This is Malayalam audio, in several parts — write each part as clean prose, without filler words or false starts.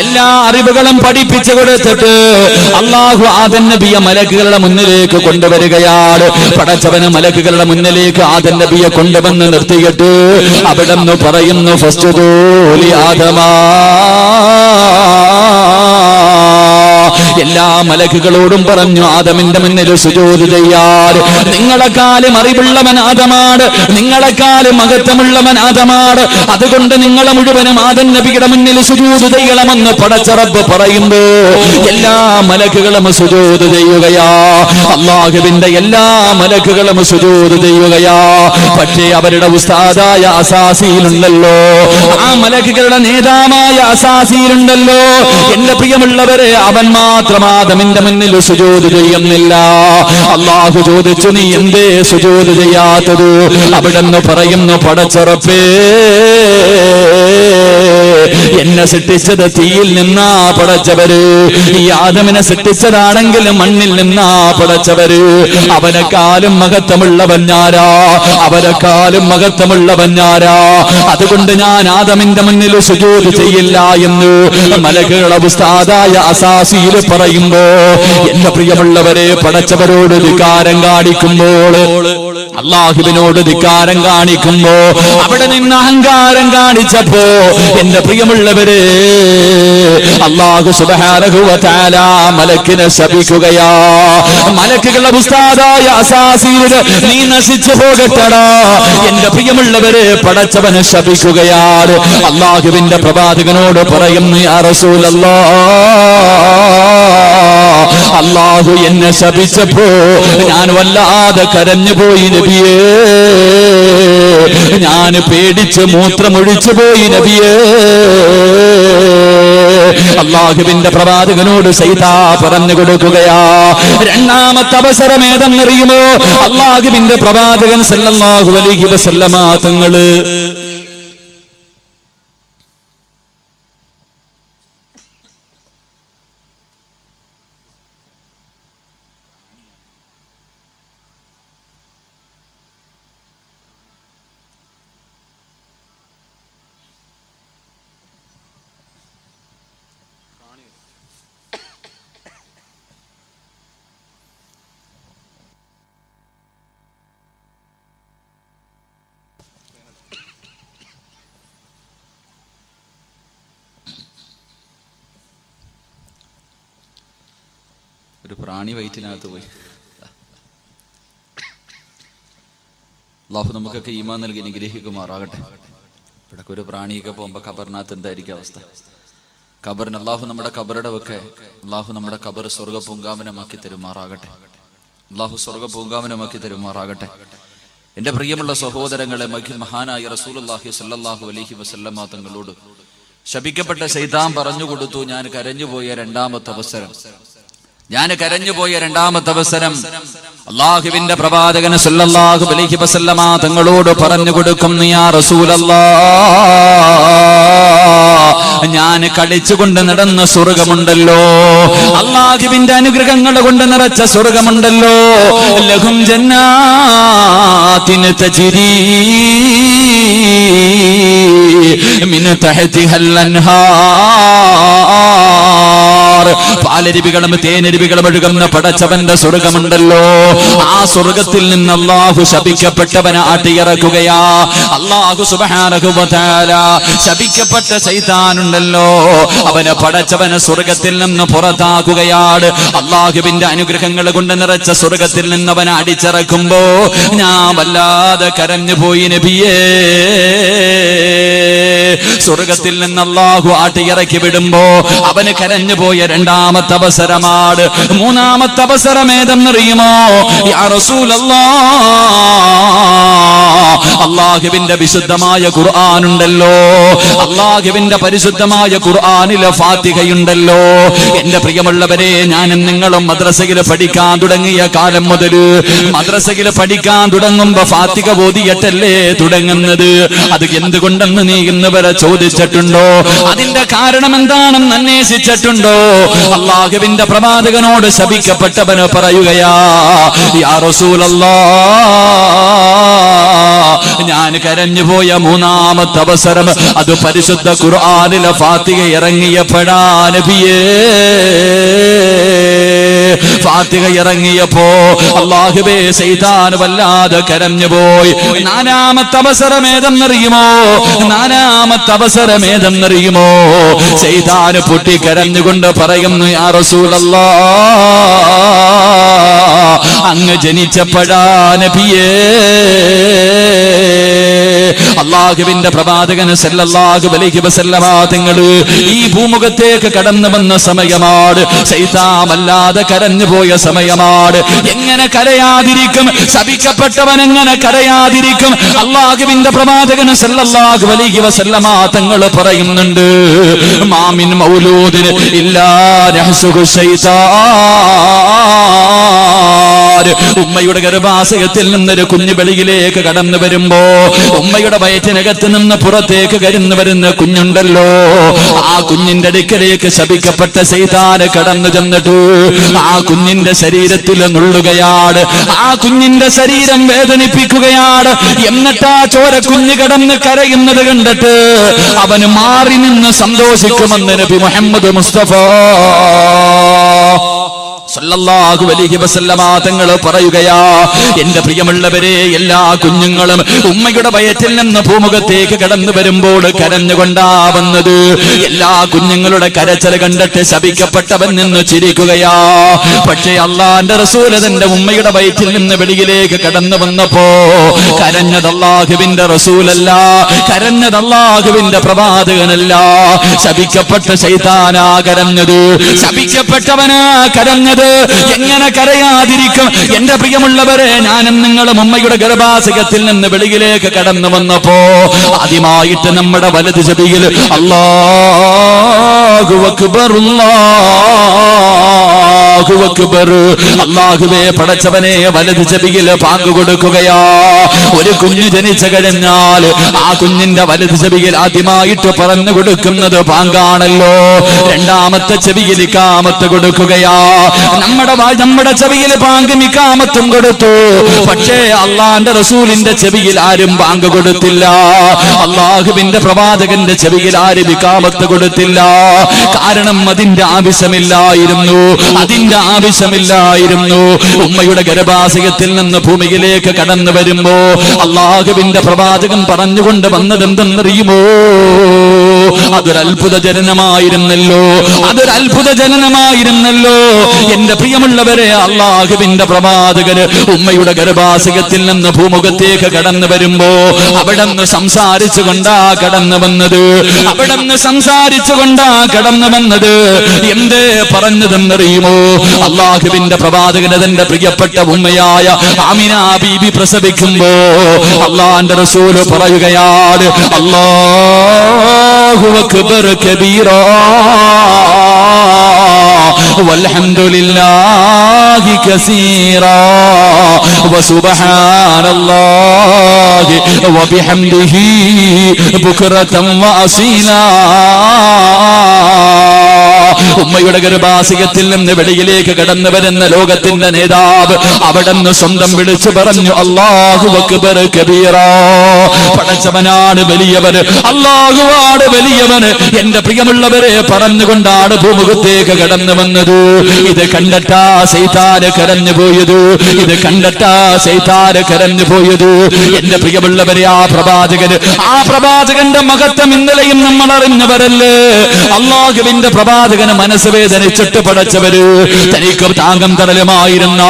എല്ലാ അറിവുകളും പഠിപ്പിച്ചു കൊടുത്തിട്ട് അല്ലാഹു ആദം നബിയെ മലക്കുകളുടെ മുന്നിലേക്ക് കൊണ്ടുവരികയാണ്. പടച്ചവന് മലക്കുകളുടെ മുന്നിലേക്ക് ആദം നബിയെ കൊണ്ടുവന്ന് നിർത്തിയിട്ട് അവിടെന്ന് പറയുന്നു ഫസ്ജുദൂ ലി ആദമാ. എല്ലാ മലക്കുകളോടും പറഞ്ഞു ആദമിന്റെ മുന്നിൽ സുജൂദ് ചെയ്യാൻ. നിങ്ങളെക്കാളും അറിവുള്ളവൻ ആദമാണ്, നിങ്ങളെക്കാളും മഹത്വമുള്ളവൻ ആദമാണ്. അതുകൊണ്ട് നിങ്ങളെ മുഴുവനും ആദം നബിയുടെ മുന്നിൽ സുജൂദ് ചെയ്യണമെന്ന് പടച്ച റബ്ബ് പറയുമ്പോ എല്ലാ മലക്കുകളും സുജൂദ് ചെയ്യുകയാ. അല്ലാഹുവിന്റെ എല്ലാ മലക്കുകളും സുജൂദ് ചെയ്യുകയാ. പക്ഷേ അവരുടെ ഉസ്താദായ അസാസീലുണ്ടല്ലോ, ആ മലക്കുകളുടെ നേതാവായ അസാസീലുണ്ടല്ലോ, എന്റെ പ്രിയമുള്ളവരെ, അവൻ മാത്രം ആദമിന്റെ മുന്നിൽ സുജൂദ് ചെയ്യുന്നില്ല. അല്ലാഹു ചോദിച്ചു, നീ എന്തേ സുജൂദ് ചെയ്യാത്തത്? അവിടെന്ന് പറയുന്നു, പടച്ച റബ്ബേ, എന്നെ സൃഷ്ടിച്ചത് തീയിൽ നിന്നാ പടച്ചവര്, ഈ ആദമിനെ സൃഷ്ടിച്ചതാണെങ്കിൽ മണ്ണിൽ നിന്നാ പടച്ചവര്. അവനെക്കാളും മഹത്വമുള്ളവൻ ഞാരാ, അവരെക്കാളും മഹത്വമുള്ളവൻ ഞാരാ. അതുകൊണ്ട് ഞാൻ ആദമിന്റെ മുന്നിൽ സുജൂദ് ചെയ്യില്ല എന്ന് മലക്കുകളുടെ ഉസ്താദായ അസാസീൽ പറയുമ്പോ, എന്റെ പ്രിയമുള്ളവരെ, പടച്ചവരോട് ധിക്കാരം കാണിക്കുമ്പോൾ, അല്ലാഹുവിനോട് ധിക്കാരം കാണിക്കുമ്പോ, അവിടെ നിന്ന് അഹങ്കാരം കാണിച്ചപ്പോ, എന്റെ പ്രിയമുള്ളവരെ, അല്ലാഹു സുബ്ഹാനഹു വ തആല മലക്കിനെ ശപിക്കുകയാ. മലക്കുകളുടെ ഉസ്താദായ അസാസീൽ, നീ നശിച്ചു പോകട്ടടാ. എന്റെ പ്രിയമുള്ളവരെ, പടച്ചവനെ ശപിക്കുകയാണ്. അല്ലാഹുവിന്റെ പ്രവാചകനോട് പറയുന്നു, യാ റസൂലല്ലാഹ്, അല്ലാഹു എന്നെ ശപിച്ചപ്പോ ഞാൻ വല്ലാതെ കരഞ്ഞുപോയി നബിയേ, ഞാൻ പേടിച്ച് മൂത്രമൊഴിച്ചു പോയി നബിയേ. അല്ലാഹുവിന്റെ പ്രവാചകനോട് സൈതാ പറഞ്ഞു കൊടുക്കുകയാ. രണ്ടാമത്തെ അവസരം ഏതെന്നറിയുമോ? അല്ലാഹുവിന്റെ പ്രവാചകൻ സല്ലല്ലാഹു അലൈഹി വസല്ലമ തങ്ങള് ഒരു പ്രാണി വയറ്റിനകത്ത് പോയി. അല്ലാഹു നമുക്കൊക്കെ ഈമാൻ നൽകി അനുഗ്രഹിക്കുമാറാകട്ടെ. ഇവിടൊക്കെ ഒരു പ്രാണിയൊക്കെ പോകുമ്പോ ഖബറിനകത്ത് എന്തായിരിക്കും അവസ്ഥ? ഖബറിന് അല്ലാഹു നമ്മുടെ ഖബറുടെ ഒക്കെ അല്ലാഹു നമ്മുടെ ഖബർ സ്വർഗ പൂങ്കാവനമാക്കി തരുമാറാകട്ടെ. അല്ലാഹു സ്വർഗ പൂങ്കാവനമാക്കി തരുമാറാകട്ടെ. എന്റെ പ്രിയമുള്ള സഹോദരങ്ങളെ, മഹാനായ റസൂലുള്ളാഹി സ്വല്ലല്ലാഹു അലൈഹി വസല്ലമ തങ്ങളോട് ശപിക്കപ്പെട്ട ശൈത്താൻ പറഞ്ഞു കൊടുത്തു, ഞാൻ കരഞ്ഞുപോയ രണ്ടാമത്തെ അവസരം, ഞാൻ കരഞ്ഞുപോയ രണ്ടാമത്തെ അവസരം അല്ലാഹുവിന്റെ പ്രവാചകൻ സല്ലല്ലാഹു അലൈഹി വസല്ലമ തങ്ങളോട് പറഞ്ഞു കൊടുക്കുന്നു, യാ റസൂലല്ലാഹ്, ഞാൻ കളിച്ചുകൊണ്ട് നടന്ന സ്വർഗമുണ്ടല്ലോ, അല്ലാഹുവിന്റെ അനുഗ്രഹങ്ങൾ കൊണ്ട് നിറച്ച സ്വർഗമുണ്ടല്ലോ, ലഹും ജന്നാത്തിൻ തജ്രീ മിൻ തഹ്തിഹൽ അൻഹാർ, പാലരുവികളും തേനരുവികളും ഒഴുകുന്ന പടച്ചവന്റെ സ്വർഗമുണ്ടല്ലോ, ആ സ്വർഗത്തിൽ നിന്ന് അല്ലാഹു ശപിക്കപ്പെട്ടവനെ ആട്ടിയിറക്കുകയാ. അല്ലാഹു സുബ്ഹാനഹു വ തആല ശപിക്കപ്പെട്ട ശൈത്താനുണ്ടല്ലോ, അവനെ പടച്ചവനെ സ്വർഗത്തിൽ നിന്ന് പുറത്താക്കുകയാണ്. അല്ലാഹുവിന്റെ അനുഗ്രഹങ്ങൾ കൊണ്ട് നിറച്ച സ്വർഗത്തിൽ നിന്ന് അവനെ അടിച്ചിറക്കുമ്പോ ഞാൻ വല്ലാതെ കരഞ്ഞു പോയി നബിയേ. സ്വർഗത്തിൽ നിന്ന് അല്ലാഹു ആട്ടിയിറക്കി വിടുമ്പോ അവന് കരഞ്ഞു പോയ രണ്ടാമത്തെ അവസരമാണ്. മൂന്നാമത്തെ അവസരം ഏതെന്നറിയുമോ? യാ റസൂലല്ലാഹ്, അല്ലാഹുവിന്റെ വിശുദ്ധമായ ഖുർആനുണ്ടല്ലോ, അല്ലാഹുവിന്റെ പരിശുദ്ധമായ ഖുർആനിലെ ഫാത്തിഹയുണ്ടല്ലോ. എന്റെ പ്രിയമുള്ളവരെ, ഞാനും നിങ്ങളും മദ്രസയിൽ പഠിക്കാൻ തുടങ്ങിയ കാലം മുതൽ മദ്രസയിൽ പഠിക്കാൻ തുടങ്ങുമ്പോ ഫാത്തിഹ ഓതിയിട്ടല്ലേ തുടങ്ങുന്നത്. അത് എന്തുകൊണ്ടെന്ന് നീ ഇന്ന് വരെ ചോദിച്ചിട്ടുണ്ടോ? അതിന്റെ കാരണം എന്താണെന്ന് അന്വേഷിച്ചിട്ടുണ്ടോ? അല്ലാഹുവിന്റെ പ്രവാചകനോട് ശപിക്കപ്പെട്ടവന് പറയുകയാ, യാ റസൂലല്ലാഹ്, ഞാൻ കരഞ്ഞുപോയ മൂന്നാമത്തെ അവസരം അത് പരിശുദ്ധ ഖുർആനിലെ ഫാത്തിഹ ഇറങ്ങിയപ്പോഴാ നബിയേ. ഫാത്തിഹ ഇറങ്ങിയപ്പോ അല്ലാഹുവേ ശൈത്താൻ വല്ലാതെ കരഞ്ഞുപോയി. നാലാമത്തെ അവസരമേതെന്നറിയുമോ? ശൈത്താൻ പൊട്ടിക്കരഞ്ഞുകൊണ്ട് പറയുന്നു, യാ റസൂലല്ലാഹ്, അങ്ങ് ജനിച്ചപ്പോഴാ നബിയേ. അല്ലാഹുവിന്റെ പ്രവാചകൻ സല്ലല്ലാഹു അലൈഹി വസല്ലമ തങ്ങൾ ഈ ഭൂമുഖത്തേക്ക് കടന്നു വന്ന സമയമാണ്. ശൈത്താൻ വല്ലാതെ കരഞ്ഞുപോയ സമയമാണ്. എങ്ങനെ കരയാതിരിക്കും? ശപിക്കപ്പെട്ടവൻ എങ്ങനെ കരയാതിരിക്കും? അല്ലാഹുവിന്റെ പ്രവാചകൻ സല്ലല്ലാഹു അലൈഹി വസല്ലമ തങ്ങൾ പറയുന്നുണ്ട്, മാമിൻ മൗലൂദിൻ ഇല്ലാ യഹ്സുഹു ശൈത്താൻ. ഉമ്മയുടെ ഗർഭാശയത്തിൽ നിന്നൊരു കുഞ്ഞു വെളിയിലേക്ക് കടന്നു വരുമ്പോ ഉമ്മയുടെ വയറ്റിനകത്ത് നിന്ന് പുറത്തേക്ക് കരുന്നു വരുന്ന കുഞ്ഞുണ്ടല്ലോ, ആ കുഞ്ഞിന്റെ അടുക്കലേക്ക് ശപിക്കപ്പെട്ട ശൈത്താൻ കടന്നു ചെന്നിട്ട് ആ കുഞ്ഞിന്റെ ശരീരത്തിൽ നുള്ളുകയാണ്. ആ കുഞ്ഞിന്റെ ശരീരം വേദനിപ്പിക്കുകയാണ്. എന്നിട്ട് ആ ചോര കുഞ്ഞ് കടന്ന് കരയുന്നത് കണ്ടിട്ട് അവന് മാറി നിന്ന് സന്തോഷിക്കുമെന്ന് നബി മുഹമ്മദ് മുസ്തഫ സല്ലല്ലാഹു അലൈഹി വസല്ലമ തങ്ങൾ പറയുകയാ, എന്റെ പ്രിയമുള്ളവരെ, എല്ലാ കുഞ്ഞുങ്ങളും ഉമ്മയുടെ വയറ്റിൽ നിന്ന് ഭൂമുഖത്തേക്ക് കടന്നു വരുമ്പോൾ കരഞ്ഞുകൊണ്ടാ വന്നത്. എല്ലാ കുഞ്ഞുങ്ങളുടെ കരച്ചിൽ കണ്ടിട്ട് ശപിക്കപ്പെട്ടവൻ നിന്ന് ചിരിക്കുകയാ. പക്ഷേ അല്ലാഹുവിന്റെ റസൂൽ തന്റെ ഉമ്മയുടെ വയറ്റിൽ നിന്ന് വെളിയിലേക്ക് കടന്നു വന്നപ്പോ കരഞ്ഞത് അല്ലാഹുവിന്റെ റസൂലല്ല, കരഞ്ഞത് അല്ലാഹുവിന്റെ പ്രവാചകനല്ല. ശപിക്കപ്പെട്ട ശൈത്താനാ കരഞ്ഞത്, ശപിക്കപ്പെട്ടവനാ കരഞ്ഞത്. എങ്ങനെ കരയാതിരിക്കും? എന്റെ പ്രിയമുള്ളവരെ, ഞാനും നിങ്ങളും ഉമ്മയുടെ ഗർഭാശയത്തിൽ നിന്ന് വെളിയിലേക്ക് കടന്നു വന്നപ്പോ ആദ്യമായിട്ട് നമ്മുടെ വലത് ചെവിയിൽ അല്ലാഹു അക്ബർ, അല്ലാഹു അക്ബർ, അല്ലാഹുവേ പടച്ചവനെ, വലത് ചെവിയിൽ പാങ്ക് കൊടുക്കുകയാ. ഒരു കുഞ്ഞ് ജനിച്ചു കഴിഞ്ഞാൽ ആ കുഞ്ഞിന്റെ വലത് ചെവിയിൽ ആദ്യമായിട്ട് പറഞ്ഞു കൊടുക്കുന്നത് പാങ്കാണല്ലോ. രണ്ടാമത്തെ ചെവിയിൽ ഇഖാമത്ത് കൊടുക്കുകയാ. നമ്മുടെ ചെവിയിൽ പാങ്കും ഇഖാമത്തും കൊടുത്തു. പക്ഷേ അള്ളാന്റെ റസൂലിന്റെ ചെവിയിൽ ആരും പാങ്ക് കൊടുത്തില്ല. അള്ളാഹുവിന്റെ പ്രവാചകന്റെ ചെവിയിൽ ആരും ഇഖാമത്ത് കൊടുത്തില്ല. കാരണം അതിന്റെ ആവശ്യമില്ലായിരുന്നു. ഉമ്മയുടെ ഗർഭാശയത്തിൽ നിന്ന് ഭൂമിയിലേക്ക് കടന്നു വരുമ്പോ അള്ളാഹുവിന്റെ പ്രവാചകൻ പറഞ്ഞുകൊണ്ട് വന്നത് എന്തെന്നറിയുമോ? അതൊരു അത്ഭുത ജനനമായിരുന്നല്ലോ. എന്റെ പ്രിയമുള്ളവരെ, അള്ളാഹുവിന്റെ പ്രവാചകന് ഉമ്മയുടെ ഗർഭാശയത്തിൽ നിന്ന് ഭൂമുഖത്തേക്ക് കടന്നു വരുമ്പോ അവിടെന്ന് സംസാരിച്ചുകൊണ്ടാ കടന്നു വന്നത്. എന്തേ പറഞ്ഞതെന്നറിയുമോ? അള്ളാഹുവിന്റെ പ്രവാചകന് തന്റെ പ്രിയപ്പെട്ട ഉമ്മയായ ആമിന ബീബി പ്രസവിക്കുമ്പോ അള്ളാഹുവിന്റെ റസൂല് പറയുകയാണ്, അല്ലാഹു അക്ബർ കബീറാ വൽഹംദുലില്ലാഹി കസീറാ വസുബ്ഹാനല്ലാഹി വബിഹംദിഹി ബുക്റതൻ വഅസീലാ. ഉമ്മയുടെ ഗർഭാശയത്തിൽ നിന്ന് വെളിയിലേക്ക് കടന്നു വരുന്ന ലോകത്തിന്റെ നേതാവ് അവിടെന്ന് സ്വന്തം വിളിച്ചു പറഞ്ഞു, അല്ലാഹു അക്ബർ കബീറാ. പടച്ചവനാണ് വലിയവന്, അല്ലാഹുവാണ് വലിയവന്. എന്റെ പ്രിയമുള്ളവരെ, പറഞ്ഞുകൊണ്ടാണ് ഭൂമുഖത്തേക്ക് കടന്നു വന്നത്. ഇത് കണ്ടിട്ടാ ശൈത്താന് കരഞ്ഞു പോയത്. എന്റെ പ്രിയമുള്ളവരെ, ആ പ്രവാചകന്റെ മഹത്വം ഇന്നലെയും നമ്മൾ അറിഞ്ഞവരല്ലേ. അല്ലാഹുവിന്റെ പ്രവാചകന് മനസ്സ് വേദനിച്ചിട്ട് പടച്ചവര് തനിക്ക് താങ്കം തടലുമായിരുന്ന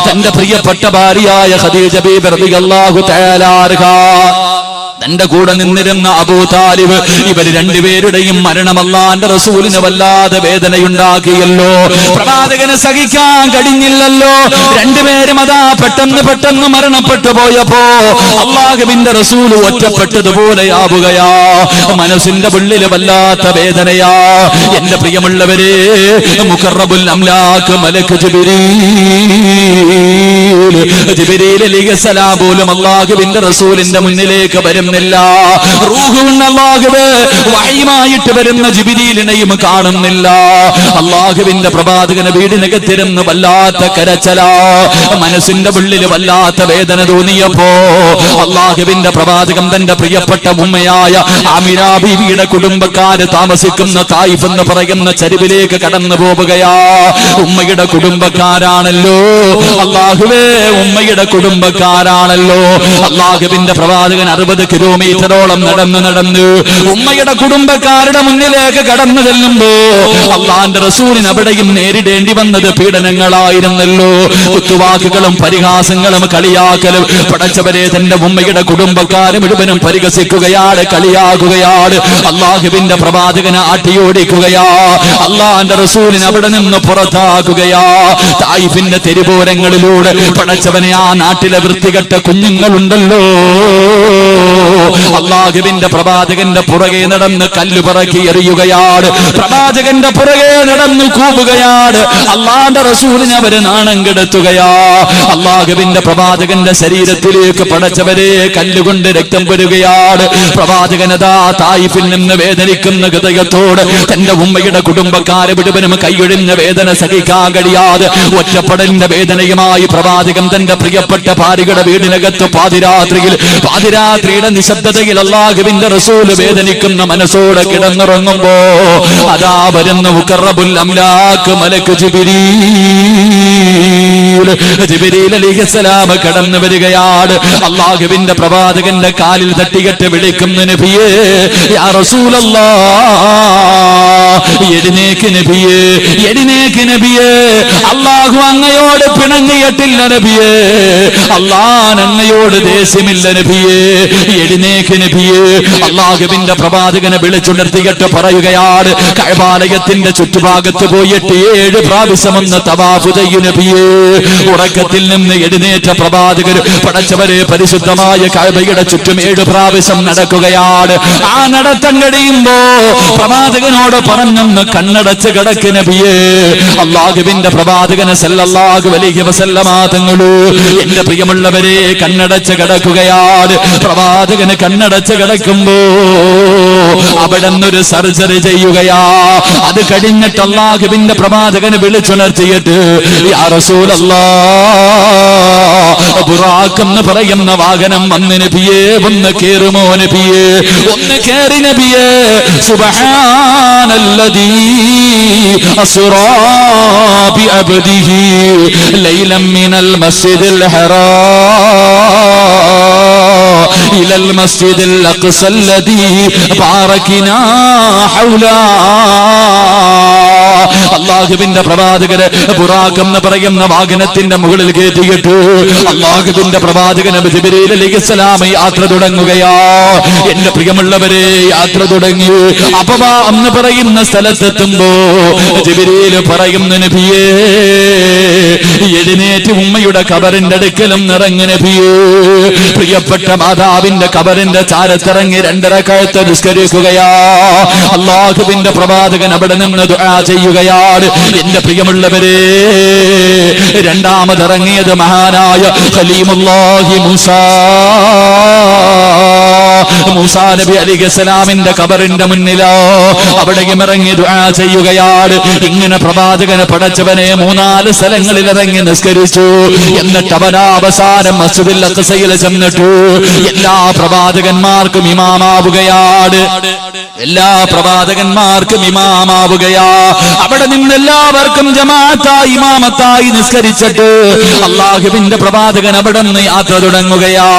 തന്റെ പ്രിയപ്പെട്ട ഭാര്യയായ ഖദീജ ബീബി റളിയല്ലാഹു തആല അൻഹാ, തന്റെ കൂടെ നിന്നിരുന്ന അബൂ താലിബ്, ഇവർ രണ്ടുപേരുടെയും മരണം അല്ലാഹുവിന്റെ റസൂലിന് വല്ലാതെ വേദനയുണ്ടാക്കിയല്ലോ. പ്രവാചകന് സഹിക്കാൻ കഴിഞ്ഞില്ലല്ലോ. രണ്ടുപേരും അതാ പെട്ടെന്ന് മരണപ്പെട്ടു പോയപ്പോ അല്ലാഹുവിന്റെ റസൂൽ ഒറ്റപ്പെട്ടതുപോലെയാവുകയാ. മനസ്സിന്റെ ഉള്ളിൽ വല്ലാത്ത വേദനയാ. എന്റെ പ്രിയമുള്ളവരെ, മുഖറബുൽ അംലാക്ക് മലക്ക് ജിബ്രീൽ അലൈഹിസ്സലാം പോലും അല്ലാഹുവിന്റെ റസൂലിന്റെ മുന്നിലേക്ക് വരുന്ന വരുന്നില്ല. റൂഹുവിന് അല്ലാഹുവേ വഹയുമായിട്ട് വരുന്ന ജിബ്രീലിനെയും കാണുന്നില്ല. അല്ലാഹുവിന്റെ പ്രവാചകന് വീടിനകത്തിരുന്ന് വല്ലാത്ത കരച്ചലാ, മനസ്സിന്റെ ഉള്ളിൽ വല്ലാത്ത വേദന തോന്നിയപ്പോ അല്ലാഹുവിന്റെ പ്രവാചകൻ തന്റെ പ്രിയപ്പെട്ട ഉമ്മയായ ആമിന ബീവിയുടെ കുടുംബക്കാര് താമസിക്കുന്ന തായിഫ് എന്ന് പറയുന്ന ചരിവിലേക്ക് കടന്നു പോവുകയാ. ഉമ്മയുടെ കുടുംബക്കാരാണല്ലോ അല്ലാഹുവേ, ഉമ്മയുടെ കുടുംബക്കാരാണല്ലോ. അല്ലാഹുവിന്റെ പ്രവാചകൻ 60 കിലോമീറ്ററോളം നടന്ന് ഉമ്മയുടെ കുടുംബക്കാരുടെ മുന്നിലേക്ക് കടന്നു ചെല്ലുമ്പോ അള്ളാന്റെ റസൂലിന് അവിടെയും നേരിടേണ്ടി വന്നത് പീഡനങ്ങളായിരുന്നല്ലോ. കുത്തുവാക്കുകളും പരിഹാസങ്ങളും കളിയാക്കലും. പടച്ചവരെ, തന്റെ ഉമ്മയുടെ കുടുംബക്കാരെ മുഴുവനും പരിഹസിക്കുകയാണ്, കളിയാക്കുകയാണ്. അള്ളാഹുവിന്റെ പ്രവാചകനെ ആട്ടിയോടിക്കുകയാ. അള്ളാന്റെ റസൂലിന് അവിടെ നിന്ന് പുറത്താക്കുകയാ. തായിഫിന്റെ തെരുവോരങ്ങളിലൂടെ പടച്ചവനെ, ആ നാട്ടിലെ വൃത്തികെട്ട കുഞ്ഞുങ്ങളുണ്ടല്ലോ, അള്ളാഹുവിന്റെ പ്രവാചകന്റെ പുറകെ നടന്ന് കല്ലുപറക്കി എറിയുകയാണ്. പ്രവാചകന്റെ പുറകെ നടന്ന് കൂവുകയാണ്. അള്ളാന്റെ റസൂലിനെ അവര് നാണം കെടുത്തുകയാ. അള്ളാഹുവിന്റെ പ്രവാചകന്റെ ശരീരത്തിലേക്ക് പടച്ചവരെ കല്ലുകൊണ്ട് രക്തം വരുകയാണ്. പ്രവാചകനതാ തായിഫിൽ നിന്ന് വേദനിക്കുന്ന ഹൃദയത്തോട് തന്റെ ഉമ്മയുടെ കുടുംബക്കാരെ മുഴുവനും കൈയൊഴിഞ്ഞ വേദന സഹിക്കാൻ കഴിയാതെ ഒറ്റപ്പെടലിന്റെ വേദനയുമായി പ്രവാചകൻ തന്റെ പ്രിയപ്പെട്ട ഭാര്യയുടെ വീടിനകത്ത് പാതിരാത്രിയുടെ നിശബ്ദതയിൽ അല്ലാഹുവിന്റെ റസൂല് വേദനിക്കുന്ന മനസ്സോടെ കിടന്നുറങ്ങുമ്പോ അതാ വരുന്ന മുഖറബുൽ അംലാക്ക് മലക്ക് ജിബ്രീൽ അലൈഹിസ്സലാം കടന്നു വരികയാണ്. അല്ലാഹുവിന്റെ പ്രവാചകന്റെ കാലിൽ തട്ടികെട്ട് വിളിക്കുന്ന നബിയേ, യാ റസൂലല്ലാഹ്, എഴുന്നേക്ക് നബിയേ, എഴുന്നേക്ക് നബിയേ, അല്ലാഹു അങ്ങയോട് പിണങ്ങിയിട്ടില്ല നബിയേ, അല്ലാഹ് അങ്ങയോട് ദേഷ്യമില്ല നബിയേ, എഴുന്നേക്ക് നബിയേ. അല്ലാഹുവിന്റെ പ്രവാചകനെ വിളിച്ചുണർത്തിയിട്ട് പറയുകയാണ്, കഅബാലയത്തിന്റെ ചുറ്റുഭാഗത്ത് പോയിട്ട് 7 പ്രാവശ്യം ഒന്ന് തവാഫ് ചെയ്യൂ നബിയേ. ഉറക്കത്തിൽ നിന്ന് എഴുന്നേറ്റ പ്രവാചകർ പടച്ചവരെ പരിശുദ്ധമായ കഅബയുടെ ചുറ്റും 7 പ്രാവശ്യം നടക്കുകയാണ്. ആ നടത്തം കഴിയുമ്പോ പ്രവാചകനോട് പറഞ്ഞൊന്ന് കണ്ണടച്ച് കിടക്ക് നബിയേ. അല്ലാഹുവിന്റെ പ്രവാചകനെ സല്ലല്ലാഹു അലൈഹി വസല്ലമ തങ്ങള് എന്റെ പ്രിയമുള്ളവരെ കണ്ണടച്ച് കിടക്കുകയാണ്. പ്രവാചകന് കണ്ണടച്ച് കിടക്കുമ്പോ അവിടെ നിന്നൊരു സർജറി ചെയ്യുകയാ. അത് കഴിഞ്ഞിട്ട് അല്ലാഹുവിന്റെ പ്രവാചകനെ വിളിച്ചുണർത്തിയിട്ട്, യാ റസൂലല്ലാഹ്, ബുറാഖ് എന്ന് പറയുന്ന വാഹനം വന്ന് നബിയേ, ഒന്ന് കേറുമോ നബിയേ, ഒന്ന് കേറി നബിയേ. സുബ്ഹാനല്ലദീ അസ്റാ ബിഅബ്ദിഹി ലൈലൻ മിനൽ മസ്ജിദിൽ ഹറാം ഇലൽ മസ്ജിദിൽ അഖ്സ അല്ലദീ ബാറക്നാ ഹൗലാ. അല്ലാഹുവിന്റെ പ്രവാചകന് ബുറാഖ് എന്ന് പറയുന്ന വാഹനത്തിന്റെ മുകളിൽ കയറ്റിയിട്ട് അല്ലാഹുവിന്റെ പ്രവാചകൻ ജിബ്രീൽ അലൈഹിസ്സലാം യാത്ര തുടങ്ങുകയാ. എന്റെ പ്രിയമുള്ളവരെ, യാത്ര തുടങ്ങി. അപവാ എന്ന് പറയുന്ന സ്ഥലത്തെത്തുമ്പോ ജിബ്രീൽ പറയുന്നു, നബിയേ, എഴുന്നേറ്റ് ഉമ്മയുടെ ഖബറിന്റെ അടുക്കലും നിറങ്ങു നബിയേ. പ്രിയപ്പെട്ട മാതാവിന്റെ ഖബറിന്റെ ചാരത്തിറങ്ങി 2 റക്അത്ത് നിസ്കരിക്കുകയാ. അല്ലാഹുവിന്റെ പ്രവാചകൻ അവിടെ നിന്ന് ദുആ ചെയ്യുകയാണ്. എന്റെ പ്രിയമുള്ളവരെ, രണ്ടാമതിറങ്ങിയത് മഹാനായ ഖലീമുല്ലാഹി മൂസാ നബി അലൈഹിസ്സലാമിന്റെ ഖബറിന്റെ മുന്നിലോ അവിടെയും ഇറങ്ങി ദുആ ചെയ്യുകയാണ്. ഇങ്ങനെ പ്രവാചകനെ പടച്ചവനെ 3-4 സ്ഥലങ്ങളിൽ ഇറങ്ങി നിസ്കരിച്ചു. എന്നിട്ട് അവനാ അവസാനം മസ്ജിദുൽ അഖ്സയിൽ ചെന്നിട്ട് എല്ലാ പ്രവാചകന്മാർക്കും ഇമാമാവുകയാണ്. എല്ലാ പ്രവാചകന്മാർക്കും ഇമാമാവുകയാ. അവിടെ നിന്ന് എല്ലാവർക്കും ജമാഅത്തായി ഇമാമത്തായി നിസ്കരിച്ചിട്ട് അല്ലാഹുവിന്റെ പ്രവാചകൻ അവിടെ നിന്ന് യാത്ര തുടങ്ങുകയാ.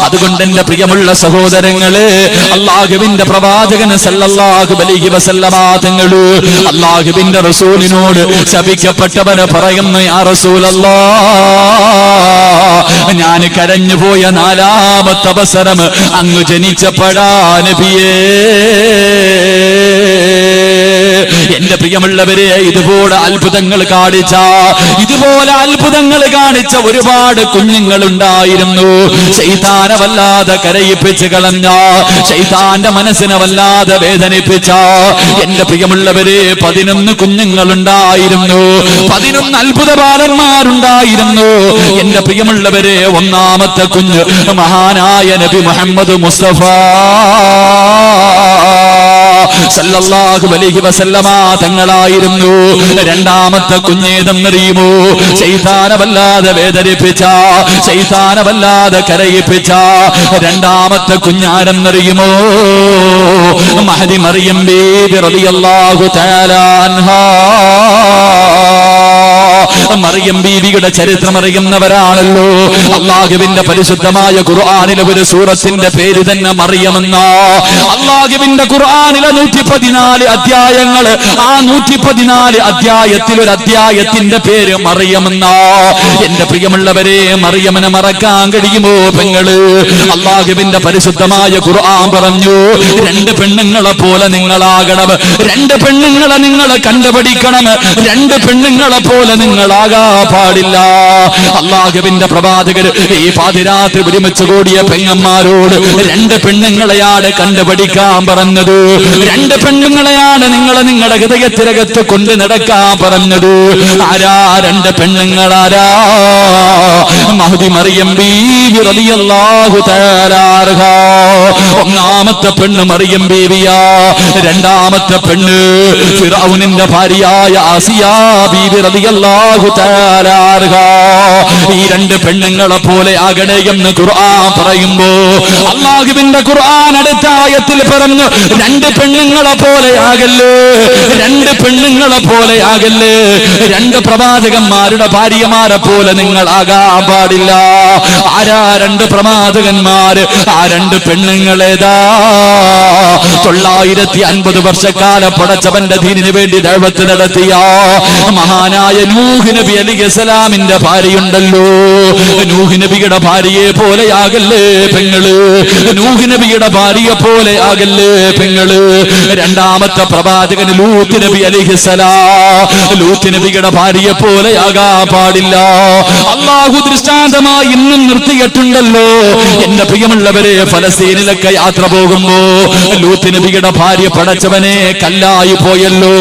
അതുകൊണ്ട് എന്റെ പ്രിയമുള്ള സഹോദരങ്ങളെ, അല്ലാഹുവിന്റെ പ്രവാചകൻ സല്ലല്ലാഹു അലൈഹി വസല്ലമ തങ്ങള് അല്ലാഹുവിന്റെ റസൂലിനോട് ശപിക്കപ്പെട്ടവന് പറയുന്നു, യാ റസൂലല്ലാഹ്, ഞാൻ കരഞ്ഞുപോയ 4ാമത്തെ അവസരം അങ്ങ് ജനിച്ചപ്പോഴാ നബിയേ. എന്റെ പ്രിയ പ്രിയമുള്ളവരെ, ഇതുപോലെ അത്ഭുതങ്ങൾ കാണിച്ച ഒരുപാട് കുഞ്ഞുങ്ങളുണ്ടായിരുന്നു. ശൈത്താനെ വല്ലാതെ കരയിപ്പിച്ച് കളഞ്ഞ, ശൈത്താന്റെ മനസ്സിനെ വല്ലാതെ വേദനിപ്പിച്ച എന്റെ പ്രിയമുള്ളവരെ 11 കുഞ്ഞുങ്ങളുണ്ടായിരുന്നു. 11 അത്ഭുത ബാലന്മാരുണ്ടായിരുന്നു. എന്റെ പ്രിയമുള്ളവരെ, ഒന്നാമത്തെ കുഞ്ഞ് മഹാനായ നബി മുഹമ്മദ് മുസ്തഫ സല്ലല്ലാഹു അലൈഹി വസല്ലമ തങ്ങളായിരുന്നു. രണ്ടാമത്തെ കുഞ്ഞേതെന്നറിയുമോ? ശൈത്താനെ വല്ലാതെ വേദനിപ്പിച്ച, ശൈത്താനെ വല്ലാതെ കരയിപ്പിച്ച രണ്ടാമത്തെ കുഞ്ഞാരെന്നറിയുമോ? മഹദി മറിയം ബീബി റളിയല്ലാഹു തആല അൻഹാ. മറിയം ബീവിയുടെ ചരിത്രം അറിയുന്നവരാണല്ലോ. അല്ലാഹുവിന്റെ പരിശുദ്ധമായ ഖുർആനിലെ ഒരു സൂറത്തിന്റെ പേര് തന്നെ മറിയമെന്ന. അല്ലാഹുവിന്റെ ഖുർആനിലെ 114 അധ്യായങ്ങൾ, ആ 114 അധ്യായത്തിൽ ഒരു അധ്യായത്തിന്റെ പേര് മറിയമെന്ന. എന്റെ പ്രിയമുള്ളവരെ, മറിയമിനെ മറക്കാൻ കഴിയുമോ പെങ്ങള്? അല്ലാഹുവിന്റെ പരിശുദ്ധമായ ഖുർആൻ പറഞ്ഞു, 2 പെണ്ണുങ്ങളെ പോലെ നിങ്ങളാകണം, 2 പെണ്ണുങ്ങളെ നിങ്ങൾ കണ്ടുപിടിക്കണം, 2 പെണ്ണുങ്ങളെ പോലെ നിങ്ങളാകാ പാടില്ല. അല്ലാഹുവിന്റെ പ്രവാചകർ ഈ പാതിരാത്രി ഒരുമിച്ച് കൂടിയ പെങ്ങന്മാരോട് 2 പെണ്ണുങ്ങളെയാണ് കണ്ടുപിടിക്കാൻ പറഞ്ഞത്. 2 പെണ്ണുങ്ങളെയാണ് നിങ്ങളുടെ ഹൃദയത്തിനകത്ത് കൊണ്ട് നടക്കാൻ പറഞ്ഞത്. ആരാ 2 പെണ്ണുങ്ങളാരാ? മഹദി മറിയം ബീവി റളിയല്ലാഹു തആല അൻഹാ. ഒന്നാമത്തെ പെണ്ണ് മറിയം ബീവിയാ. രണ്ടാമത്തെ പെണ്ണ് ഫിറഔനിന്റെ ഭാര്യയായ ആസിയാ ബീവി റളിയല്ലാഹു തആല അൻഹാ. ഈ 2 പെണ്ണുങ്ങളെ പോലെ ആകണേ എന്ന് ഖുർആൻ പറയുമ്പോ അല്ലാഹുവിന്റെ ഖുർആൻ അടുത്ത ആയത്തിൽ പറഞ്ഞു, 2 പെണ്ണുങ്ങളെ പോലെ ആകല്ലേ, 2 പെണ്ണുങ്ങളെ പോലെ ആകല്ലേ, 2 പ്രവാചകന്മാരുടെ ഭാര്യമാരെ പോലെ നിങ്ങൾ ആകാൻ പാടില്ല. ആരാ 2 പ്രവാചകന്മാര്? ആ 2 പെണ്ണുങ്ങളേതാ? 950 വർഷക്കാലം പടച്ചവന്റെ ദീനിന് വേണ്ടി ദഅവത്ത് നടത്തിയ മഹാനായ നൂഹ് നബി അലൈഹിസ്സലാമിന്റെ ഭാര്യയുണ്ടല്ലോ. നൂഹ് നബിയുടെ ഭാര്യയെ പോലെ ആകല്ലേ പെങ്ങള്, നൂഹ് നബിയുടെ ഭാര്യയെ പോലെ ആകല്ലേ പെങ്ങള്. രണ്ടാമത്തെ പ്രവാചകൻ ലൂത്ത് നബി അലൈഹിസ്സലാം, ലൂത്ത് നബിയുടെ ഭാര്യയെ പോലെ ആകാൻ പാടില്ല. അല്ലാഹു ദൃഷ്ടാന്തമായി ഇന്നും നിർത്തിയിട്ടുണ്ടല്ലോ. എന്റെ പ്രിയമുള്ളവരെ, ഫലസ്തീനിലൊക്കെ യാത്ര പോകുമ്പോ ലൂത്ത് നബിയുടെ ഭാര്യ പടച്ചവനെ കല്ലായി പോയല്ലോ.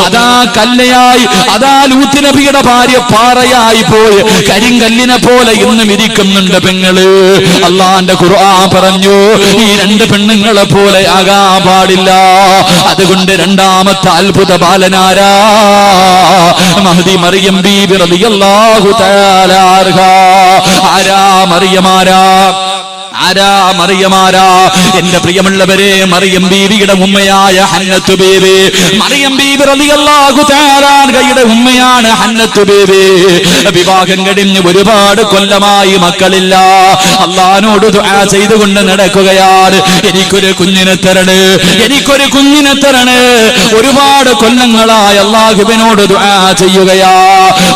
അതാ കല്ലയായി, അതാ ലൂത്ത് നബിയുടെ ഭാര്യ പാറയായി പോയി കരിങ്കല്ലിനെ പോലെ ഇന്നും ഇരിക്കുന്നുണ്ട് പെങ്ങള്. അള്ളാന്റെ ഖുർആൻ പറഞ്ഞു, ഈ 2 പെണ്ണുങ്ങളെ പോലെ ആകാൻ പാടില്ല. അതുകൊണ്ട് രണ്ടാമത്തെ അത്ഭുത ബാലനാരാ? മഹദി മറിയം ബീബി റളിയല്ലാഹു തആല അൻഹാ. ആരാ മറിയമാരാ? ആരാ മറിയമാരാ? എന്റെ പ്രിയമുള്ളവരെ, മറിയം ബീവിയുടെ ഉമ്മയായ ഹന്നത്ത് ബീവി, മറിയം ബീവി റളിയല്ലാഹു തആല അൻഹയുടെ ഉമ്മയാണ് ഹന്നത്ത് ബീവി. വിവാഹം കഴിഞ്ഞ് ഒരുപാട് കൊല്ലമായി മക്കളില്ല. അല്ലാഹുവോട് ദുആ ചെയ്തുകൊണ്ട് നടക്കുകയാണ്, എനിക്കൊരു കുഞ്ഞിനെ തരണേ, എനിക്കൊരു കുഞ്ഞിനെ തരണേ. ഒരുപാട് കൊല്ലങ്ങളായി അല്ലാഹുവിനോട് ദുആ ചെയ്യുകയാ.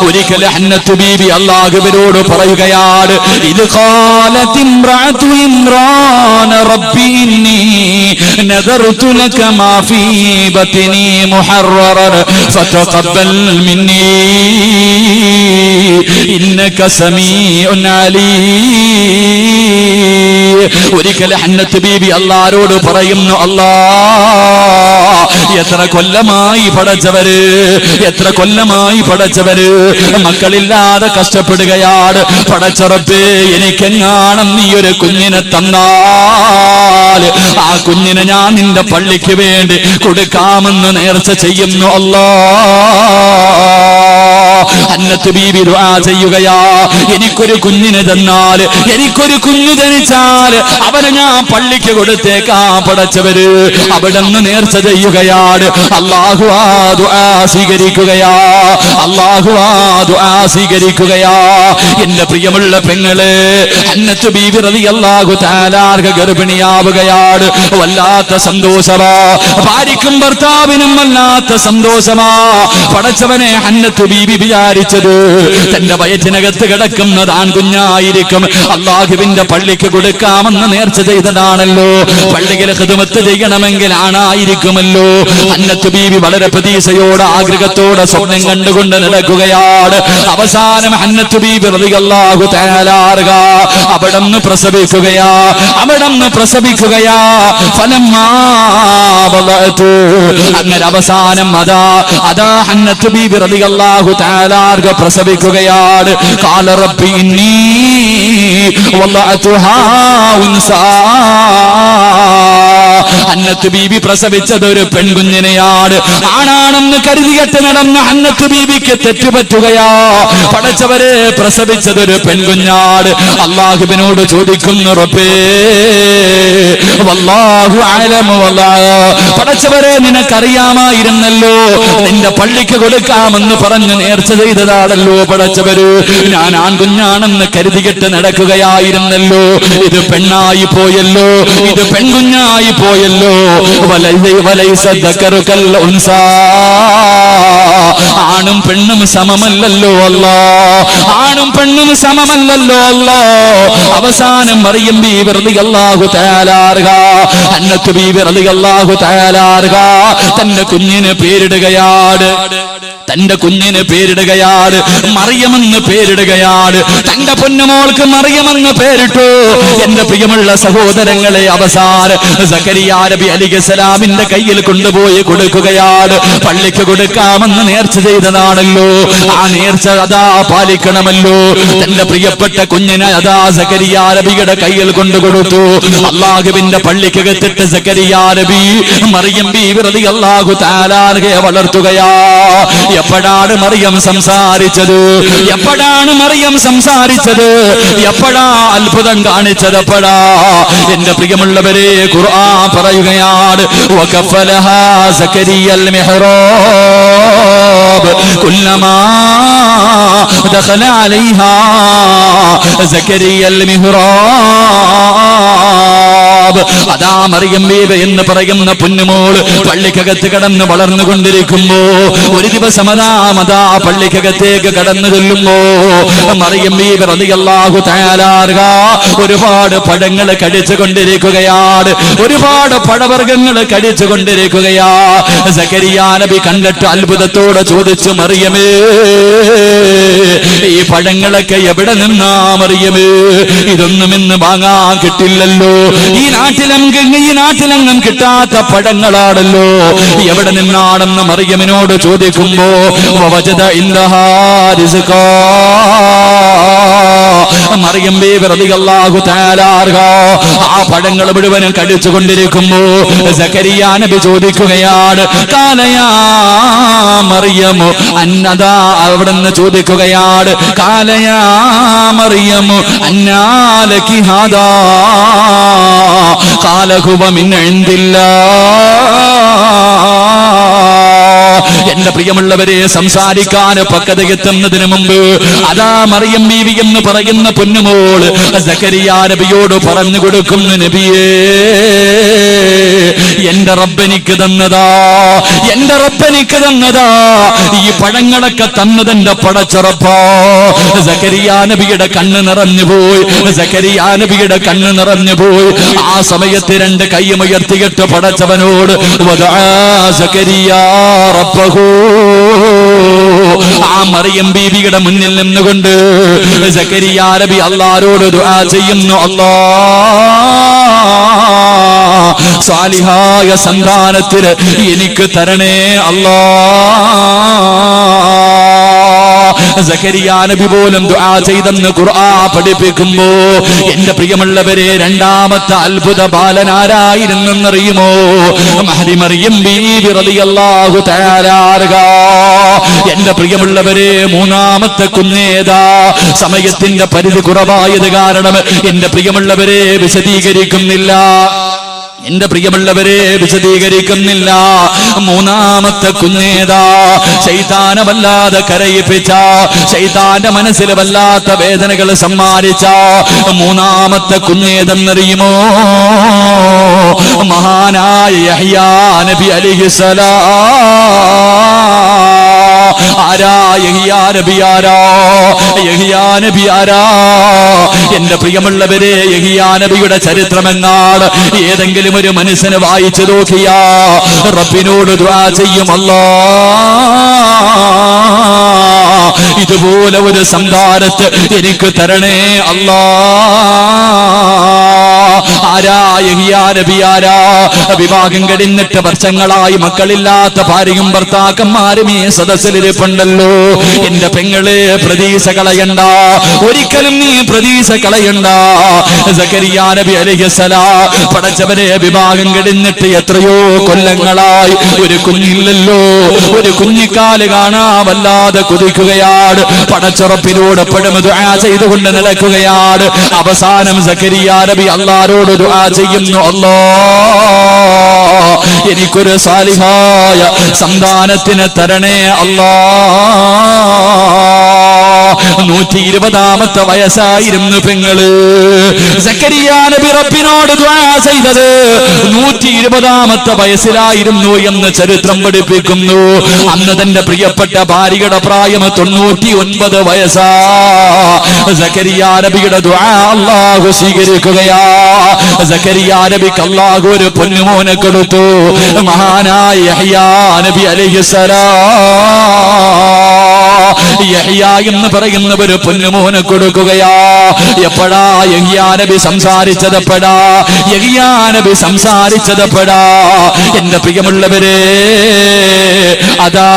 ഒരിക്കൽ ഹന്നത്ത് ബീവി അല്ലാഹുവിനോട് പറയുകയാണ്, ഇത് ഖാലത് ഇംറഅതു ഇമ്രാൻ റബ്ബി ഇന്നി നദർതു ലക മാ ഫീ ബത്നി മുഹററൻ ഫതഖബ്ബൽ മിന്നി ഇന്നക സമീഉൻ അലീം. ഒരിക്കൽ ഹന്നത്ത് ബീബി അല്ലാഹുവോട് പറയുന്നു, അല്ലാഹ് എത്ര കൊല്ലമായി പടച്ചവര്, എത്ര കൊല്ലമായി പടച്ചവര് മക്കളില്ലാതെ കഷ്ടപ്പെടുകയാണ്. പടച്ചറപ്പേ, എനിക്കെങ്ങാണം നീ ഒരു കുഞ്ഞിനെ തന്നാൽ ആ കുഞ്ഞിനെ ഞാൻ നിന്റെ പള്ളിക്ക് വേണ്ടി കൊടുക്കാമെന്ന് നേർച്ച ചെയ്യുന്നു അല്ലാഹ്. ഹന്നത്ത് ബീബി ദുആ ചെയ്യുകയാ, എനിക്കൊരു കുഞ്ഞിനെ തന്നാൽ, എനിക്കൊരു കുഞ്ഞു ജനിച്ചാൽ അവനെ ഞാൻ പള്ളിക്ക് കൊടുത്തേക്കാം പടച്ചവര്. അവിടെന്ന് നേർച്ച ചെയ്യുകയാണ്. അല്ലാഹു ആ ദുആ സ്വീകരിക്കുകയാ, അല്ലാഹു ആ ദുആ സ്വീകരിക്കുകയാ. എന്റെ പ്രിയമുള്ള പെങ്ങളെ, ഹന്നത്ത് ബീബി റളിയല്ലാഹു തആല അൻഹ ഗർഭിണിയാവുകയാണ്. വല്ലാത്ത സന്തോഷമാ, ഭാര്യയ്ക്കും ഭർത്താവിനും വല്ലാത്ത സന്തോഷമാ. പടച്ചവനെ, ഹന്നത്ത് ബീബി വിചാരിച്ചത് തന്റെ വയറ്റിനകത്ത് കിടക്കുന്നത് ആൺകുഞ്ഞായിരിക്കും. അള്ളാഹുവിന്റെ പള്ളിക്ക് കൊടുക്കാമെന്ന് നേർച്ച ചെയ്തതാണല്ലോ. പള്ളിയിൽ ഖിദ്മത്ത് ചെയ്യണമെങ്കിൽ ആണായിരിക്കുമല്ലോ. ഹന്നത്ത് ബീവി വളരെ പ്രതീക്ഷയോടെ ആഗ്രഹത്തോടെ സ്വപ്നം കണ്ടുകൊണ്ട് നടക്കുകയാണ്. അവസാനം ഹന്നത്ത് ബീവി റളിയല്ലാഹു തആല അവിടന്ന് പ്രസവിക്കുകയാ. ഫലമ്മാ വലഅതു, അങ്ങനെ അവസാനം അതാ ഹന്നത്ത് ബീവി റളിയല്ലാഹു തആല പ്രസവിക്കുകയാണ്. ഖാല റബ്ബി ഇന്നി വലഅതുഹാ ഉൻസാ. ഹന്നത്ത് ബീബി പ്രസവിച്ചത് ഒരു പെൺകുഞ്ഞിനെയാണ്. ആണാണെന്ന് കരുതിയിട്ട് നടന്ന ഹന്നത്ത് ബീബിക്ക് തെറ്റുപറ്റുകയാ. പടച്ചവരെ, പ്രസവിച്ചത് ഒരു പെൺകുഞ്ഞാട്. അള്ളാഹുവിനോട് ചോദിക്കുന്നു, റബ്ബേ വല്ലാഹു അലമു പടച്ചവരെ, നിനക്കറിയാമായിരുന്നല്ലോ, നിന്റെ പള്ളിക്ക് കൊടുക്കാമെന്ന് പറഞ്ഞ് നേർച്ച ചെയ്തതാണല്ലോ. പടച്ചവര്, ഞാൻ ആൺകുഞ്ഞാണെന്ന് കരുതിയിട്ട് നടക്കുകയായിരുന്നല്ലോ. ഇത് പെണ്ണായി പോയല്ലോ, ഇത് പെൺകുഞ്ഞായി പോയല്ലോ. ആണും പെണ്ണും സമമല്ലല്ലോ അല്ലാ, ആണും പെണ്ണും സമമല്ലല്ലോ അല്ലാ. അവസാനം മറിയം ബീവി റളിയല്ലാഹു തആല ഹന്നത്ത് ബീവി റളിയല്ലാഹു തആല തന്റെ കുഞ്ഞിന് പേരിടുകയാണ്. തന്റെ കുഞ്ഞിന് പേരിടുകയാണ്, മറിയമെന്ന് പേരിടുകയാണ്. തന്റെ പൊന്നുമോൾക്ക് മറിയമെന്ന് പേരിട്ടു. എന്റെ പ്രിയമുള്ള സഹോദരങ്ങളെ, അവസാനം സക്കരിയ നബി അലൈഹിസ്സലാമിന്റെ കയ്യിൽ കൊണ്ടുപോയി കൊടുക്കുകയാണ്. പള്ളിക്ക് കൊടുക്കാമെന്ന് നേർച്ച ചെയ്തതാണല്ലോ. ആ നേർച്ച അതാ പാലിക്കണമല്ലോ. തന്റെ പ്രിയപ്പെട്ട കുഞ്ഞിനെ അതാ സക്കരിയ നബിയുടെ കയ്യിൽ കൊണ്ടുകൊടുത്തു. അള്ളാഹുവിന്റെ പള്ളിക്കകത്തിട്ട് സക്കരിയ നബി മറിയം ബീവി റളിയല്ലാഹു തആല വളർത്തുകയാ. എപ്പോഴാണ് മറിയം സംസാരിച്ചത്? എപ്പോഴാണ് മറിയം സംസാരിച്ചത്? എപ്പോഴാ അത്ഭുതം കാണിച്ചത്? എപ്പോഴാ? എന്റെ പ്രിയമുള്ളവരെ, ഖുർആൻ പറയുകയാണ്, വകഫലഹാ സക്കരിയൽ മിഹ്റാബ് കുല്ലമാ ദഖല അലൈഹാ സക്കരിയൽ മിഹ്റാബ്. അതാ മറിയം ബീവി എന്ന് പറയുന്ന പൊന്നുമോൾ പള്ളിക്കകത്ത് കടന്ന് വളർന്നുകൊണ്ടിരിക്കുമ്പോ ഒരു ദിവസം അതാ പള്ളിക്കകത്തേക്ക് കടന്നു ചെല്ലുമ്പോ മറിയം ബീവി റളിയല്ലാഹു തആല ഒരുപാട് പഴങ്ങൾ കടിച്ചുകൊണ്ടിരിക്കുകയാണ്. ഒരുപാട് പഴവർഗ്ഗങ്ങൾ കടിച്ചുകൊണ്ടിരിക്കുകയാ. സക്കരിയ നബി കണ്ടിട്ട് അത്ഭുതത്തോടെ ചോദിച്ചു, മറിയമേ, ഈ പഴങ്ങളൊക്കെ എവിടെ നിന്നാ മറിയമേ? ഇതൊന്നും ഇന്ന് വാങ്ങാൻ കിട്ടില്ലല്ലോ. ഈ നാട്ടിലെങ്ങും കിട്ടാത്ത പഴങ്ങളാണല്ലോ. എവിടെ നിന്നാണെന്ന് മറിയമിനോട് ചോദിക്കുമ്പോ മറിയം ബീവി റളിയല്ലാഹു തആല ആ പഴങ്ങൾ മുഴുവനും കടിച്ചുകൊണ്ടിരിക്കുമ്പോ സക്കരിയ നബി ചോദിക്കുകയാണ്, കാലയാ മറിയമു അന്നദാ. അവിടുന്ന് ചോദിക്കുകയാണ്, കാലയാ മറിയമു അന്നാലകി ഹാദാ ഖാല ഹുവ മിൻ ഇൻദില്ലാഹ്. എന്റെ പ്രിയമുള്ളവരെ, സംസാരിക്കാൻ പക്വത എത്തുന്നതിന് മുമ്പ് അതാ മറിയം ബീവി എന്ന് പറയുന്ന പൊന്നുമോൾ സക്കരിയ നബിയോട് പറഞ്ഞു കൊടുക്കുന്നു, നബിയേ, എന്റെ റബ്ബെനിക്ക് തന്നതാ, എന്റെ റബ്ബെനിക്ക് തന്നതാ. ഈ പഴങ്ങളൊക്കെ തന്നതെന്റെ പടച്ചുറപ്പാ. സക്കരിയ നബിയുടെ കണ്ണ് നിറഞ്ഞുപോയി. സക്കരിയ നബിയുടെ കണ്ണ് നിറഞ്ഞുപോയി. ആ സമയത്ത് രണ്ട് കൈയുയർത്തിയിട്ട് പടച്ചവനോട് സക്കരിയ റബ്ബഹു. ആ മറിയം ബീവിയുടെ മുന്നിൽ നിന്നുകൊണ്ട് സക്കരിയ നബി അല്ലാഹുവോട് ദുആ ചെയ്യുന്നു, അല്ലാഹ് സാലിഹായ സന്താനത്തിന് എനിക്ക് തരണേ അല്ലാഹ്. സക്കരിയ നബി പോലും ദുആ ചെയ്തെന്ന് ഖുർആൻ പഠിപ്പിക്കുമ്പോ എന്റെ പ്രിയമുള്ളവരെ, രണ്ടാമത്തെ അത്ഭുത ബാലനാരായിരുന്നെന്നറിയുമോ? മഹദി മറിയം ബീവി റളിയല്ലാഹു തആല. എന്റെ പ്രിയമുള്ളവരെ, മൂന്നാമത്തെ കുഞ്ഞേതാ? സമയത്തിന്റെ പരിധി കുറവായത് കാരണം എന്റെ പ്രിയമുള്ളവരെ വിശദീകരിക്കുന്നില്ല. എന്റെ പ്രിയമുള്ളവരെ വിശദീകരിക്കുന്നില്ല. മൂന്നാമത്തെ കുഞ്ഞേതാ? ശൈത്താനെ വല്ലാതെ കരയിപ്പിച്ച, ശൈത്താന്റെ മനസ്സിൽ വല്ലാത്ത വേദനകൾ സമ്മാനിച്ച മൂന്നാമത്തെ കുഞ്ഞേതെന്നറിയുമോ? മഹാനായ യഹ്യാ നബി അലൈഹിസ്സലാം. ആ ആരാ യഹ്യാ നബി? ആരാ യഹ്യാ നബി? ആരാ? എന്റെ പ്രിയമുള്ളവരെ, യഹ്യാ നബിയുടെ ചരിത്രമെന്നാണ് ഏതെങ്കിലും ഒരു മനുഷ്യന് വായിച്ചു നോക്കിയാ റബ്ബിനോട് ദുആ ചെയ്യും, അല്ലാഹ് ഇതുപോലെ ഒരു സന്താനത്തെ എനിക്ക് തരണേ അല്ലാഹ്. ആരാ യഹ്യാ നബി? ആരാ? വിവാഹം കഴിഞ്ഞിട്ട് വർഷങ്ങളായി മക്കളില്ലാത്ത ഭാര്യയും ഭർത്താക്കന്മാരും ഈ സദസ്സിലിരിപ്പുണ്ടല്ലോ. എന്റെ പെങ്ങളെ, പ്രതീക്ഷ കളയണ്ട, ഒരിക്കലും നീ പ്രതീക്ഷ കളയണ്ട. സക്കരിയാ നബി അലൈഹിസ്സലാം പടച്ചവനെ വിവാഹം കഴിഞ്ഞിട്ട് എത്രയോ കൊല്ലങ്ങളായി ഒരു കുഞ്ഞില്ലല്ലോ. ഒരു കുഞ്ഞിക്കാല് കാണാവല്ലാതെ കുതിക്കുകയാണ്. പടച്ചുറപ്പിനോട് എപ്പോഴും ദുആ ചെയ്തുകൊണ്ട് നടക്കുകയാണ്. അവസാനം സക്കരിയാ നബി അല്ലാഹുവോട് ദുആ ചെയ്യുന്നു, അല്ലാഹ് എനിക്കൊരു സാലിഹായ സന്താനത്തിന് തരണേ അല്ലാഹ്. 120ാമത്തെ വയസ്സായിരുന്നു പെങ്ങള്. സക്കരിയാ നബി റബ്ബിനോട് ദുആ ചെയ്തത് 120ാമത്തെ വയസ്സിലായിരുന്നു എന്ന് ചരിത്രം പഠിപ്പിക്കുന്നു. അന്ന് തന്റെ പ്രിയപ്പെട്ട ഭാര്യയുടെ പ്രായം 99 വയസ്സാ. സക്കരിയാ നബിയുടെ ദുആ അല്ലാഹു സ്വീകരിക്കുകയാ. സക്കരിയാ നബിക്ക് അല്ലാഹു ഒരു പൊന്നുമോനെ കൊടുത്തു. മഹാനായ യഹ്യാ നബി അലൈഹിസ്സലാം യഹ്യാ എന്ന് പറയുന്ന ഒരു പൊന്നുമോനെ കൊടുക്കുകയാ. എപ്പോഴാ യഹ്യാ നബി സംസാരിച്ചതെപ്പോഴാ? യഹ്യാ നബി സംസാരിച്ചതെപ്പോഴാ? എന്റെ പ്രിയമുള്ളവരെ, അതാ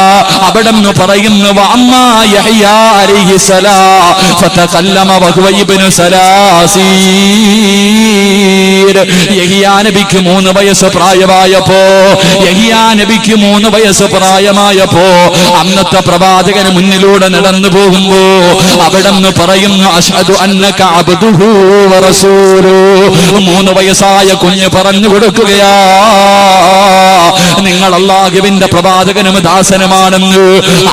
അവിടെ നിന്ന് പറയുന്നു, വഅമ്മാ യഹ്യാ അലൈഹിസ്സലാം ഫതകല്ലമ വഹുവ ഇബ്നു സലാസീർ. യഹ്യാ നബിക്ക് 3 വയസ്സ് പ്രായമായപ്പോ, യഹ്യാ നബിക്ക് 3 വയസ്സ് പ്രായമായപ്പോ അന്നത്തെ പ്രവാചകന് മുന്നിലൂടെ നടന്നു പോകുമ്പോ അവിടെ നിന്ന് പറയുന്നു, അശ്ഹദു അന്നക അബ്ദുഹു വറസൂലുഹു. 3 വയസ്സായ കുഞ്ഞ് പറഞ്ഞു കൊടുക്കുകയാ, നിങ്ങൾ അല്ലാഹുവിന്റെ പ്രവാചകനും ദാസനുമാണെന്ന്.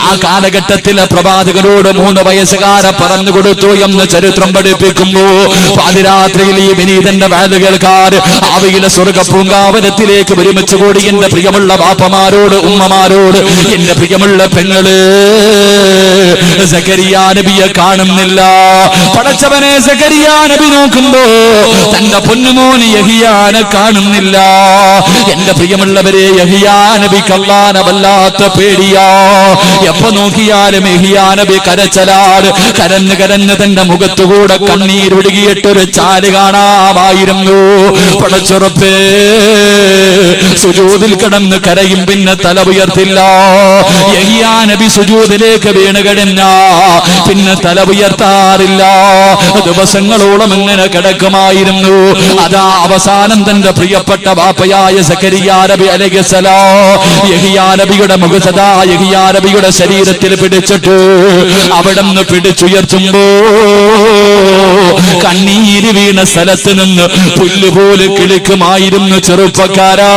ആ കാലഘട്ടത്തിലെ പ്രവാചകനോട് 3 വയസ്സുകാരെ പറഞ്ഞു കൊടുത്തു എന്ന് ചരിത്രം പഠിപ്പിക്കുമ്പോ പാതിരാത്രിയിൽ ഈ വിനീതന്റെ വാല് കേൾക്കാൻ അവയിലെ സ്വർഗ പൂങ്കാവനത്തിലേക്ക് ഒരുമിച്ച് കൂടി എന്റെ പ്രിയമുള്ള ബാപ്പമാരോട്, ഉമ്മമാരോട്, എന്റെ പ്രിയമുള്ള പെങ്ങള്, സക്കരിയാ നബിയെ കാണുന്നില്ല. പടച്ചവനെ, സക്കരിയാ നബി നോക്കുമ്പോ തന്റെ പൊന്നുമോന് യഹ്യാനെ കാണുന്നില്ല. എന്റെ പ്രിയമുള്ളവരെ, യഹ്യാ നബിക്ക് അല്ലാഹുവിനെ വല്ലാത്ത പേടിയാ. എപ്പോ നോക്കിയാലും യഹ്യാ നബി കരച്ചലാണ്. കരഞ്ഞ് കരഞ്ഞ് തന്റെ മുഖത്തുകൂടെ കണ്ണീരൊഴുകിയിട്ടൊരു ചാല് കാണാമായിരുന്നു. പടച്ചുറപ്പേ, സുജൂദിൽ കിടന്ന് കരയും, പിന്നെ തല ഉയർത്തില്ല. യഹ്യാ നബി സുജൂദിലേക്ക് വീണ് കഴിഞ്ഞ പിന്നെ തല ഉയർത്താറില്ല. ദിവസങ്ങളോളം ഇങ്ങനെ കിടക്കുമായിരുന്നു. അതാ അവസാനം തന്റെ പ്രിയപ്പെട്ട ബാപ്പയായ സക്കരിയാ നബി അലൈഹിസ്സലാം യഹ്യാ നബിയുടെ മുഖസദാ യഹ്യാ നബിയുടെ ശരീരത്തിൽ പിടിച്ചിട്ട് അവിടെ നിന്ന് പിടിച്ചുയർത്തുമ്പോ കണ്ണീര് വീണ സ്ഥലത്ത് നിന്ന് പുല്ലുപോലെ കിളിക്കുമായിരുന്നു. ചെറുപ്പക്കാരാ,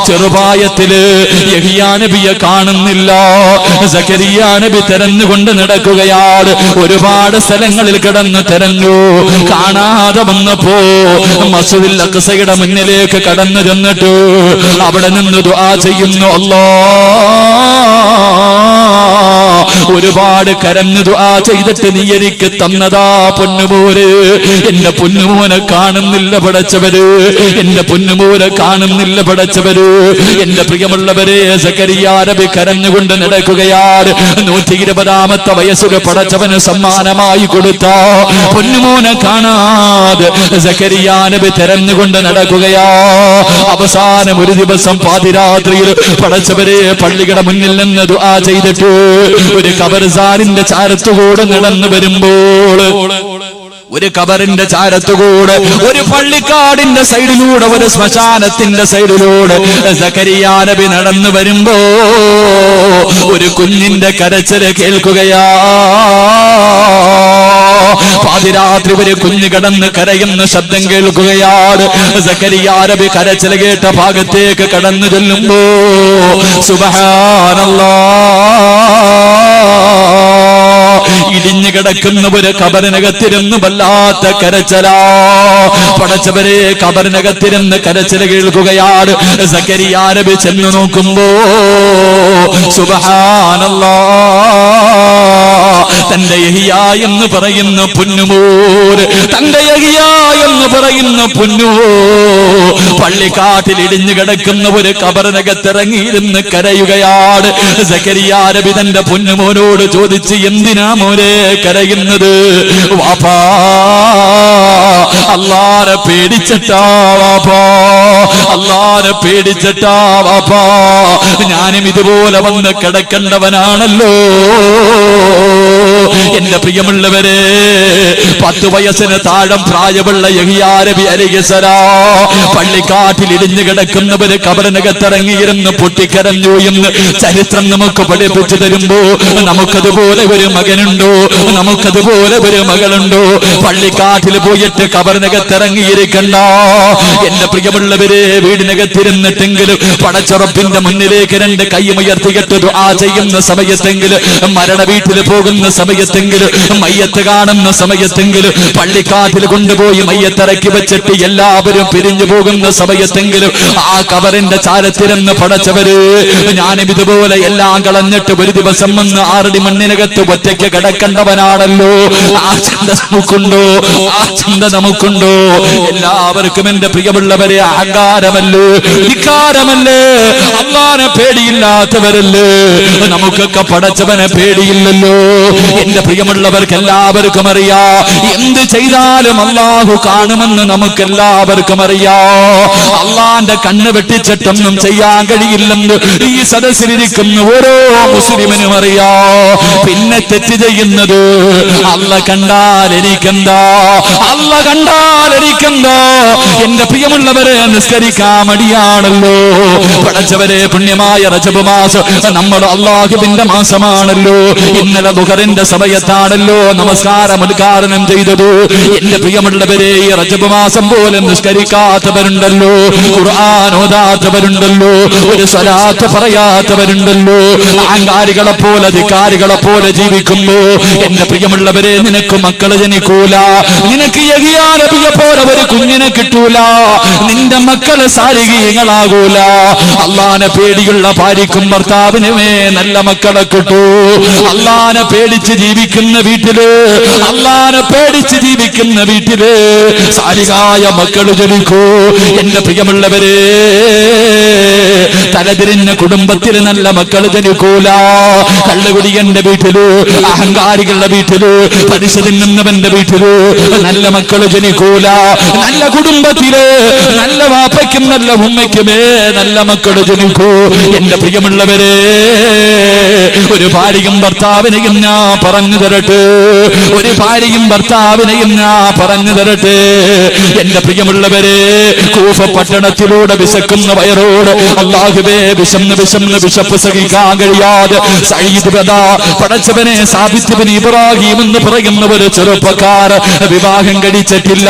ചെറുപ്രായത്തില് യഹ്യാ നബിയെ കാണുന്നില്ല. സക്കരിയാ നബി തെരഞ്ഞുകൊണ്ട് നടക്കുകയാണ്. ഒരുപാട് സ്ഥലങ്ങളിൽ കിടന്ന് തെരഞ്ഞു, കാണാതെ വന്നപ്പോ മസ്ജിദുൽ അഖ്സയുടെ മുന്നിലേക്ക് കടന്നു ചെന്നിട്ട് അവിടെ നിന്ന് ദുആ ചെയ്യുന്നു, അല്ലാഹ് ഒരുപാട് കരഞ്ഞു ദുആ ചെയ്തിട്ട് നീ എനിക്ക് തന്നതാ പൊന്നുമോനെ. എന്റെ പൊന്നുമോനെ കാണുന്നില്ല പടച്ചവര്, എന്റെ പൊന്നുമോനെ കാണുന്നില്ല പടച്ചവര്. എന്റെ പ്രിയമുള്ളവരെ, സക്കരിയാ നബി കരഞ്ഞുകൊണ്ട് നടക്കുകയാണ്. 120ാമത്തെ വയസ്സിൽ പടച്ചവന് സമ്മാനമായി കൊടുത്ത പൊന്നുമോനെ കാണാതെ സക്കരിയാ നബി തെരഞ്ഞുകൊണ്ട് നടക്കുകയാ. അവസാനം ഒരു ദിവസം പാതിരാത്രിയിൽ പടച്ചവരെ പള്ളിയുടെ മുന്നിൽ നിന്ന് ദുആ ചെയ്തിട്ട് ഒരു ഖബർസാനിന്റെ ചാരത്തുകൂടെ നടന്നു വരുമ്പോൾ, ഒരു ഖബറിന്റെ ചാരത്തുകൂടെ, ഒരു പള്ളിക്കാടിന്റെ സൈഡിലൂടെ, ഒരു ശ്മശാനത്തിന്റെ സൈഡിലൂടെ സക്കരിയാ നബി നടന്നു വരുമ്പോ ഒരു കുഞ്ഞിന്റെ കരച്ചില് കേൾക്കുകയാ. പാതിരാത്രി ഒരു കുഞ്ഞ് കടന്ന് കരയുന്ന ശബ്ദം കേൾക്കുകയാണ്. സക്കരിയാ നബി കരച്ചിൽ കേട്ട ഭാഗത്തേക്ക് കടന്നു ചെല്ലുമ്പോ സുബ്ഹാനല്ലാഹ്, ഇടിഞ്ഞു കിടക്കുന്ന ഒരു ഖബറിനകത്തിരുന്ന് വല്ലാത്ത കരച്ചിലാ. പടച്ചവരെ, ഖബറിനകത്തിരുന്ന് കരച്ചിൽ കേൾക്കുകയാണ്. സക്കരിയാ നബി ചെന്ന് നോക്കുമ്പോ സുബ്ഹാനല്ലാഹ്. തന്റെ യഹിയ എന്ന് പറയുന്ന പൊന്നുമോൻ, തന്റെ യഹിയ എന്ന് പറയുന്ന പൊന്നുമോൻ പള്ളിക്കാട്ടിൽ ഇടിഞ്ഞു കിടക്കുന്ന ഒരു ഖബറിനകത്തിറങ്ങിയിരുന്ന് കരയുകയാണ്. സക്കരിയാ നബി തന്റെ പൊന്നുമോനോട് ചോദിച്ച്, എന്തിനാ മോനെ കരയുന്നത്? വാപ്പാ, അല്ലാഹനെ പേടിച്ചിട്ടാ വാപ്പാ, അല്ലാഹനെ പേടിച്ചിട്ടാ വാപ്പാ, ഞാനും ഇതുപോലെ വന്ന് കിടക്കേണ്ടവനാണല്ലോ. എന്റെ പ്രിയമുള്ളവരെ, 10 വയസ്സിന് താഴെ പ്രായമുള്ള യഹിയാ നബി അലൈഹിസ്സലാം പള്ളിക്കാട്ടിൽ ഇടിഞ്ഞു കിടക്കുന്നവര് ഖബറിനകത്തിറങ്ങിയിരുന്ന് പൊട്ടിക്കരഞ്ഞു എന്ന് ചരിത്രം നമുക്ക് പഠിപ്പിച്ചു തരുമ്പോ, നമുക്കതുപോലെ ഒരു മകനുണ്ടോ? നമുക്കതുപോലെ ഒരു മകളുണ്ടോ? പള്ളിക്കാട്ടിൽ പോയിട്ട് ഖബറിനകത്തിറങ്ങിയിരിക്കണ്ട. എന്റെ പ്രിയമുള്ളവരെ, വീടിനകത്തിരുന്നിട്ടെങ്കിലും പടച്ചുറപ്പിന്റെ മുന്നിലേക്ക് 2 കൈയുയർത്തിയിട്ട് ദുആ ചെയ്യുന്ന സമയത്തെങ്കിലും, മരണ വീട്ടിൽ പോകുന്ന സമയത്തെങ്കിലും, മയ്യത്ത് കാണുന്ന സമയത്തെങ്കിലും, പള്ളിക്കാട്ടിൽ കൊണ്ടുപോയി മയ്യത്തിറക്കി വെച്ചിട്ട് എല്ലാവരും പിരിഞ്ഞു പോകുന്ന സമയത്തെങ്കിലും ആ ഖബറിന്റെ ചാരത്തിരുന്ന് പടച്ചവര്, ഞാനും ഇതുപോലെ എല്ലാം കളഞ്ഞിട്ട് ഒരു ദിവസം വന്ന് 6 മണ്ണിനകത്ത് ഒറ്റയ്ക്ക് കിടക്കേണ്ടവനാണല്ലോ. ആ ചിന്ത നമുക്കുണ്ടോ? ആ ചിന്ത നമുക്കുണ്ടോ? എല്ലാവർക്കും എന്റെ പ്രിയമുള്ളവരെ അഹങ്കാരമല്ലേ, ധിക്കാരമല്ലേ, അല്ലാഹനെ പേടിയില്ലാത്തവരല്ലേ? നമുക്കൊക്കെ പടച്ചവനെ പേടിയില്ലല്ലോ. എന്റെ പ്രിയമുള്ളവർക്ക് എല്ലാവർക്കും അറിയാ, എന്ത് ചെയ്താലും അല്ലാഹു കാണുമെന്ന് നമുക്ക് എല്ലാവർക്കും അറിയാ. അള്ളാന്റെ കണ്ണ് വെട്ടിച്ചിട്ടൊന്നും ചെയ്യാൻ കഴിയില്ലെന്ന് ഈ സദസ്സിലിരിക്കുന്ന ഓരോ മുസ്ലിമിനും അറിയാ. പിന്നെ തെറ്റ് ചെയ്യുന്നത്, അല്ല കണ്ടാൽ എനിക്കെന്താ, അല്ല കണ്ടാൽ എനിക്കെന്താ? എന്റെ പ്രിയമുള്ളവരെ, നിസ്കരിക്കാൻ മടിയാണല്ലോ. പടച്ചവരെ, പുണ്യമായ റജബ് മാസം നമ്മൾ അല്ലാഹുവിന്റെ മാസമാണല്ലോ. ഇന്നലെ ദുഹറിന്റെ സമയത്താണല്ലോ നമസ്കാരം ഉദ്ഘാടനം ചെയ്തത്. എന്റെ പ്രിയമുള്ളവരെ, ഈ റജബ് മാസം പോലെ നിസ്കരിക്കാത്തവരുണ്ടല്ലോ, ഖുർആൻ ഓതാത്തവരുണ്ടല്ലോ, ഒരു സ്വലാത്ത് പറയാത്തവരുണ്ടല്ലോ. അഹങ്കാരികളെ പോലെ, ധിക്കാരികളെ പോലെ ജീവിക്കുമ്പോ എന്റെ പ്രിയമുള്ളവരെ, നിനക്ക് മക്കള് ജനിക്കൂല, നിനക്ക് യഹിയാ നബിയെ പോലെ ഒരു കുഞ്ഞിനെ കിട്ടൂല, നിന്റെ മക്കള് സാലിഹീങ്ങളാകൂല. അല്ലാഹനെ പേടിയുള്ള ഭാര്യക്കും ഭർത്താവിനുമേ നല്ല മക്കളെ കിട്ടൂ. അല്ലാഹനെ പേടിച്ച് ജീവിക്കുന്ന വീട്ടില്, അല്ലാഹനെ പേടിച്ച് ജീവിക്കുന്ന വീട്ടില് സാലിഹായ മക്കള് ജനിക്കൂ. എന്റെ പ്രിയമുള്ളവരെ, തലതിരിഞ്ഞ കുടുംബത്തിൽ നല്ല മക്കള് ജനിക്കൂല. കള്ളുകുടിയന്റെ വീട്ടില്, അഹങ്കാരികളുടെ വീട്ടില്, പലിശ തിന്നുന്നവന്റെ വീട്ടില് നല്ല മക്കള് ജനിക്കൂല. നല്ല കുടുംബത്തില് നല്ല വാപ്പയ്ക്കും നല്ല ഉമ്മയ്ക്കുമേ നല്ല മക്കള് ജനിക്കൂ. എന്റെ പ്രിയമുള്ളവരെ, ഒരു ഭാര്യയും ഭർത്താവിനെയും ഞാൻ പറഞ്ഞു തരട്ടെ, ഒരു ഭാര്യയും ഭർത്താവിനെയും ഞാൻ പറഞ്ഞു തരട്ടെ. എന്റെ പ്രിയമുള്ളവരെ, കൂഫ പട്ടണത്തിലൂടെ വിശക്കുന്ന വയറോട് അല്ലാഹുവേ വിശന്ന് വിശപ്പ് സഹിക്കാൻ കഴിയാതെ സയ്യിദ് ബദാ പടച്ചവനെ സാബിത്ത് ഇബ്നു ഇബ്രാഹിം എന്ന് പറയുന്ന ഒരു ചെറുപ്പക്കാർ വിവാഹം കഴിച്ചിട്ടില്ല.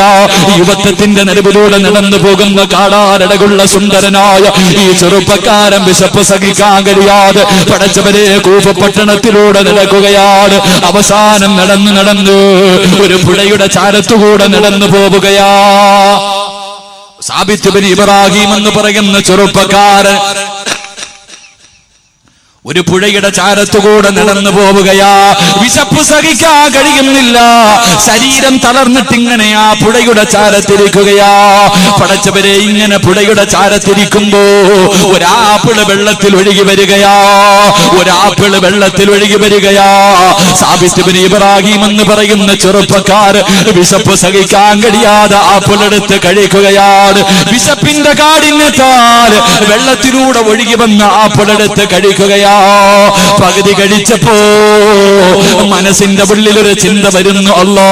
യുവത്വത്തിന്റെ നടുവിലൂടെ നടന്നു പോകുന്ന കാടാരടകുള്ള സുന്ദരനായ ഈ ചെറുപ്പക്കാരൻ വിശപ്പ് സഹിക്കാൻ കഴിയാതെ പടച്ചവനെ കൂഫ പട്ടണത്തിലൂടെ നടക്കുകയാണ്. അവസാനം നടന്നു ഒരു പുഴയുടെ ചാരത്തുകൂടെ നടന്നു പോവുകയാ. സാബിത്ത് ഇബ്നു ഇബ്രാഹിം എന്ന് പറയുന്ന ചെറുപ്പക്കാരൻ ഒരു പുഴയുടെ ചാരത്തുകൂടെ നടന്നു പോവുകയാ. വിശപ്പ് സഹിക്കാൻ കഴിയുന്നില്ല, ശരീരം തളർന്നിട്ടിങ്ങനെ ആ പുഴയുടെ ചാരത്തിരിക്കുകയാ. പടച്ചവരെ, ഇങ്ങനെ പുഴയുടെ ചാരത്തിരിക്കുമ്പോ ഒരാപ്പിള് വെള്ളത്തിൽ ഒഴുകി വരികയാ, ഒരാപ്പിള് വെള്ളത്തിൽ ഒഴുകി വരികയാ. സാബിത്ത് ഇബ്നു ഇബ്രാഹിം എന്ന് പറയുന്ന ചെറുപ്പക്കാർ വിശപ്പ് സഹിക്കാൻ കഴിയാതെ ആപ്പിളെടുത്ത് കഴിക്കുകയാണ്. വിശപ്പിന്റെ കാഠിന്യത്താൽ വെള്ളത്തിലൂടെ ഒഴുകി വന്ന ആപ്പിളെടുത്ത് കഴിക്കുകയാ. പകുതി കഴിച്ചപ്പോ മനസ്സിന്റെ ഉള്ളിൽ ഒരു ചിന്ത വരുന്നു, അല്ലാഹ്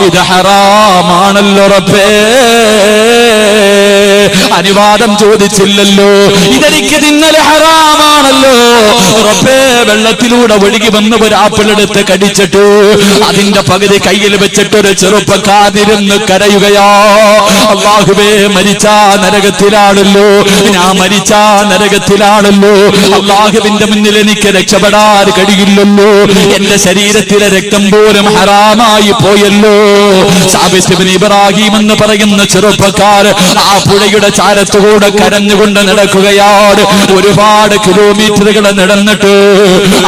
ഇത് ഹറാമാണല്ലോ റബ്ബേ, അനുവാദം ചോദിച്ചില്ലല്ലോ, ഇതെനിക്ക് തിന്നല് ഹറാമാണല്ലോ റബ്ബേ. വെള്ളത്തിലൂടെ ഒഴുകി വന്ന ഒരു ആപ്പിളെടുത്ത് കടിച്ചിട്ട് അതിന്റെ പകുതി കയ്യിൽ വെച്ചിട്ട് ഒരു ചെറുപ്പക്കാരിരുന്ന് കരയുകയാ. അല്ലാഹുവേ, മരിച്ചാ നരകത്തിലാണല്ലോ, ഞാൻ മരിച്ചാ നരകത്തിലാണല്ലോ. അല്ലാഹുവിന്റെ മുന്നിൽ എനിക്ക് രക്ഷപ്പെടാൻ കഴിയില്ലല്ലോ, എന്റെ ശരീരത്തിലെ രക്തം പോലും ഹറാമായി പോയല്ലോ. സാബിത്ത് ഇബ്നു ഇബ്രാഹിം എന്ന് പറയുന്ന ചെറുപ്പക്കാർ ആ പുഴയുടെ ഭാര്യയുടെ ചാരത്തുകൂടെ കരഞ്ഞുകൊണ്ട് നടക്കുകയാണ്. ഒരുപാട് കിലോമീറ്ററുകൾ നടന്നിട്ട്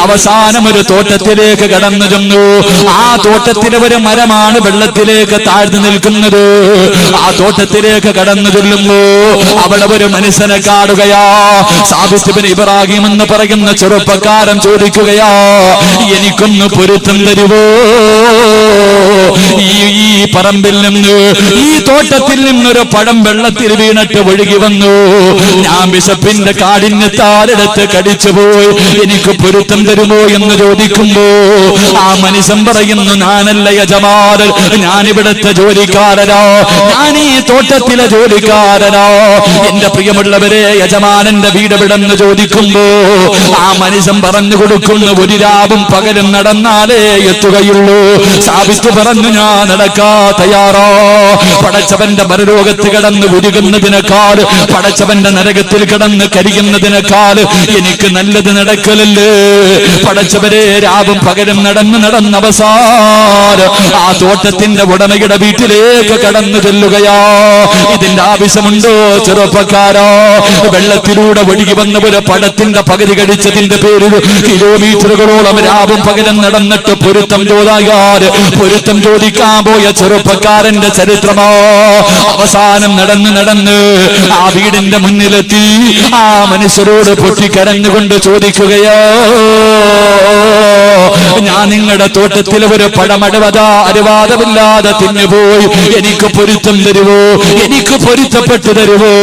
അവസാനം ഒരു തോട്ടത്തിലേക്ക് കടന്നു ചെന്നു. ആ തോട്ടത്തിലെ ഒരു മരമാണ് വെള്ളത്തിലേക്ക് താഴ്ന്നു നിൽക്കുന്നത്. ആ തോട്ടത്തിലേക്ക് കടന്നു ചെല്ലുമ്പോ അവിടെ ഒരു മനുഷ്യനെ കാണുകയാ. സാബിത്ത് ബിൻ ഇബ്രാഹിം എന്ന് പറയുന്ന ചെറുപ്പക്കാരൻ ചോദിക്കുകയാ, എനിക്കൊന്ന് പൊരുത്തം തരുവോ? ഈ പറമ്പിൽ നിന്ന്, ഈ തോട്ടത്തിൽ നിന്നൊരു പഴം വെള്ളത്തിൽ വീണിട്ട് ഒഴുകി വന്നു. ഞാൻ വിശപ്പിന്റെ കാഠിന്യത്താലെടുത്ത് കടിച്ചുപോയി. എനിക്ക് പൊരുത്തം തരുമോ എന്ന് ചോദിക്കുമ്പോ ആ മനുഷ്യൻ പറയുന്നു, ഞാനല്ല യജമാനൻ, ഞാനിവിടുത്തെ ജോലിക്കാരനാ, ഞാൻ ഈ തോട്ടത്തിലെ ജോലിക്കാരനാ. എന്റെ പ്രിയമുള്ളവരെ, യജമാനന്റെ വീട് എവിടെന്ന് ചോദിക്കുമ്പോ ആ മനുഷ്യൻ പറഞ്ഞു കൊടുക്കുന്നു, ഒരു രാവും പകലും നടന്നാലേ എത്തുകയുള്ളൂ. സാബിത്ത് പറഞ്ഞു, ഞാൻ നടക്കാ തയ്യാറോ. പടച്ചവന്റെ പരലോകത്ത് കിടന്ന് ഉരുകുന്നതിനേക്കാൾ, പടച്ചവന്റെ നരകത്തിൽ കിടന്ന് കരിയുന്നതിനേക്കാൾ എനിക്ക് നല്ലത് നടക്കലല്ലേ. പടച്ചവരെ, രാവും പകലും നടന്ന് അവസാനം ആ തോട്ടത്തിന്റെ ഉടമയുടെ വീട്ടിലേക്ക് കടന്നു ചെല്ലുകയാ. ഇതിന്റെ ആവശ്യമുണ്ടോ ചെറുപ്പക്കാരോ? വെള്ളത്തിലൂടെ ഒഴുകി വന്ന ഒരു പഴത്തിന്റെ പകുതി കടിച്ചതിന്റെ പേരിൽ കിലോമീറ്ററുകളോളം രാവും പകലും നടന്നിട്ട് പൊരുത്തം ചോദിക്കാൻ പോയ ചെറുപ്പക്കാരന്റെ ചരിത്രമോ. അവസാനം നടന്ന് ആ വീടിന്റെ മുന്നിലെത്തി ആ മനുഷ്യരോട് പൊട്ടിക്കരഞ്ഞുകൊണ്ട് ചോദിക്കുകയോ, ഞാൻ നിങ്ങളുടെ തോട്ടത്തിൽ ഒരു അനുവാദമില്ലാതെ തിന്നുപോയി, എനിക്ക് പൊരുത്തം തരുവോ? എനിക്ക് പൊരുത്തപ്പെട്ടു തരുവോ?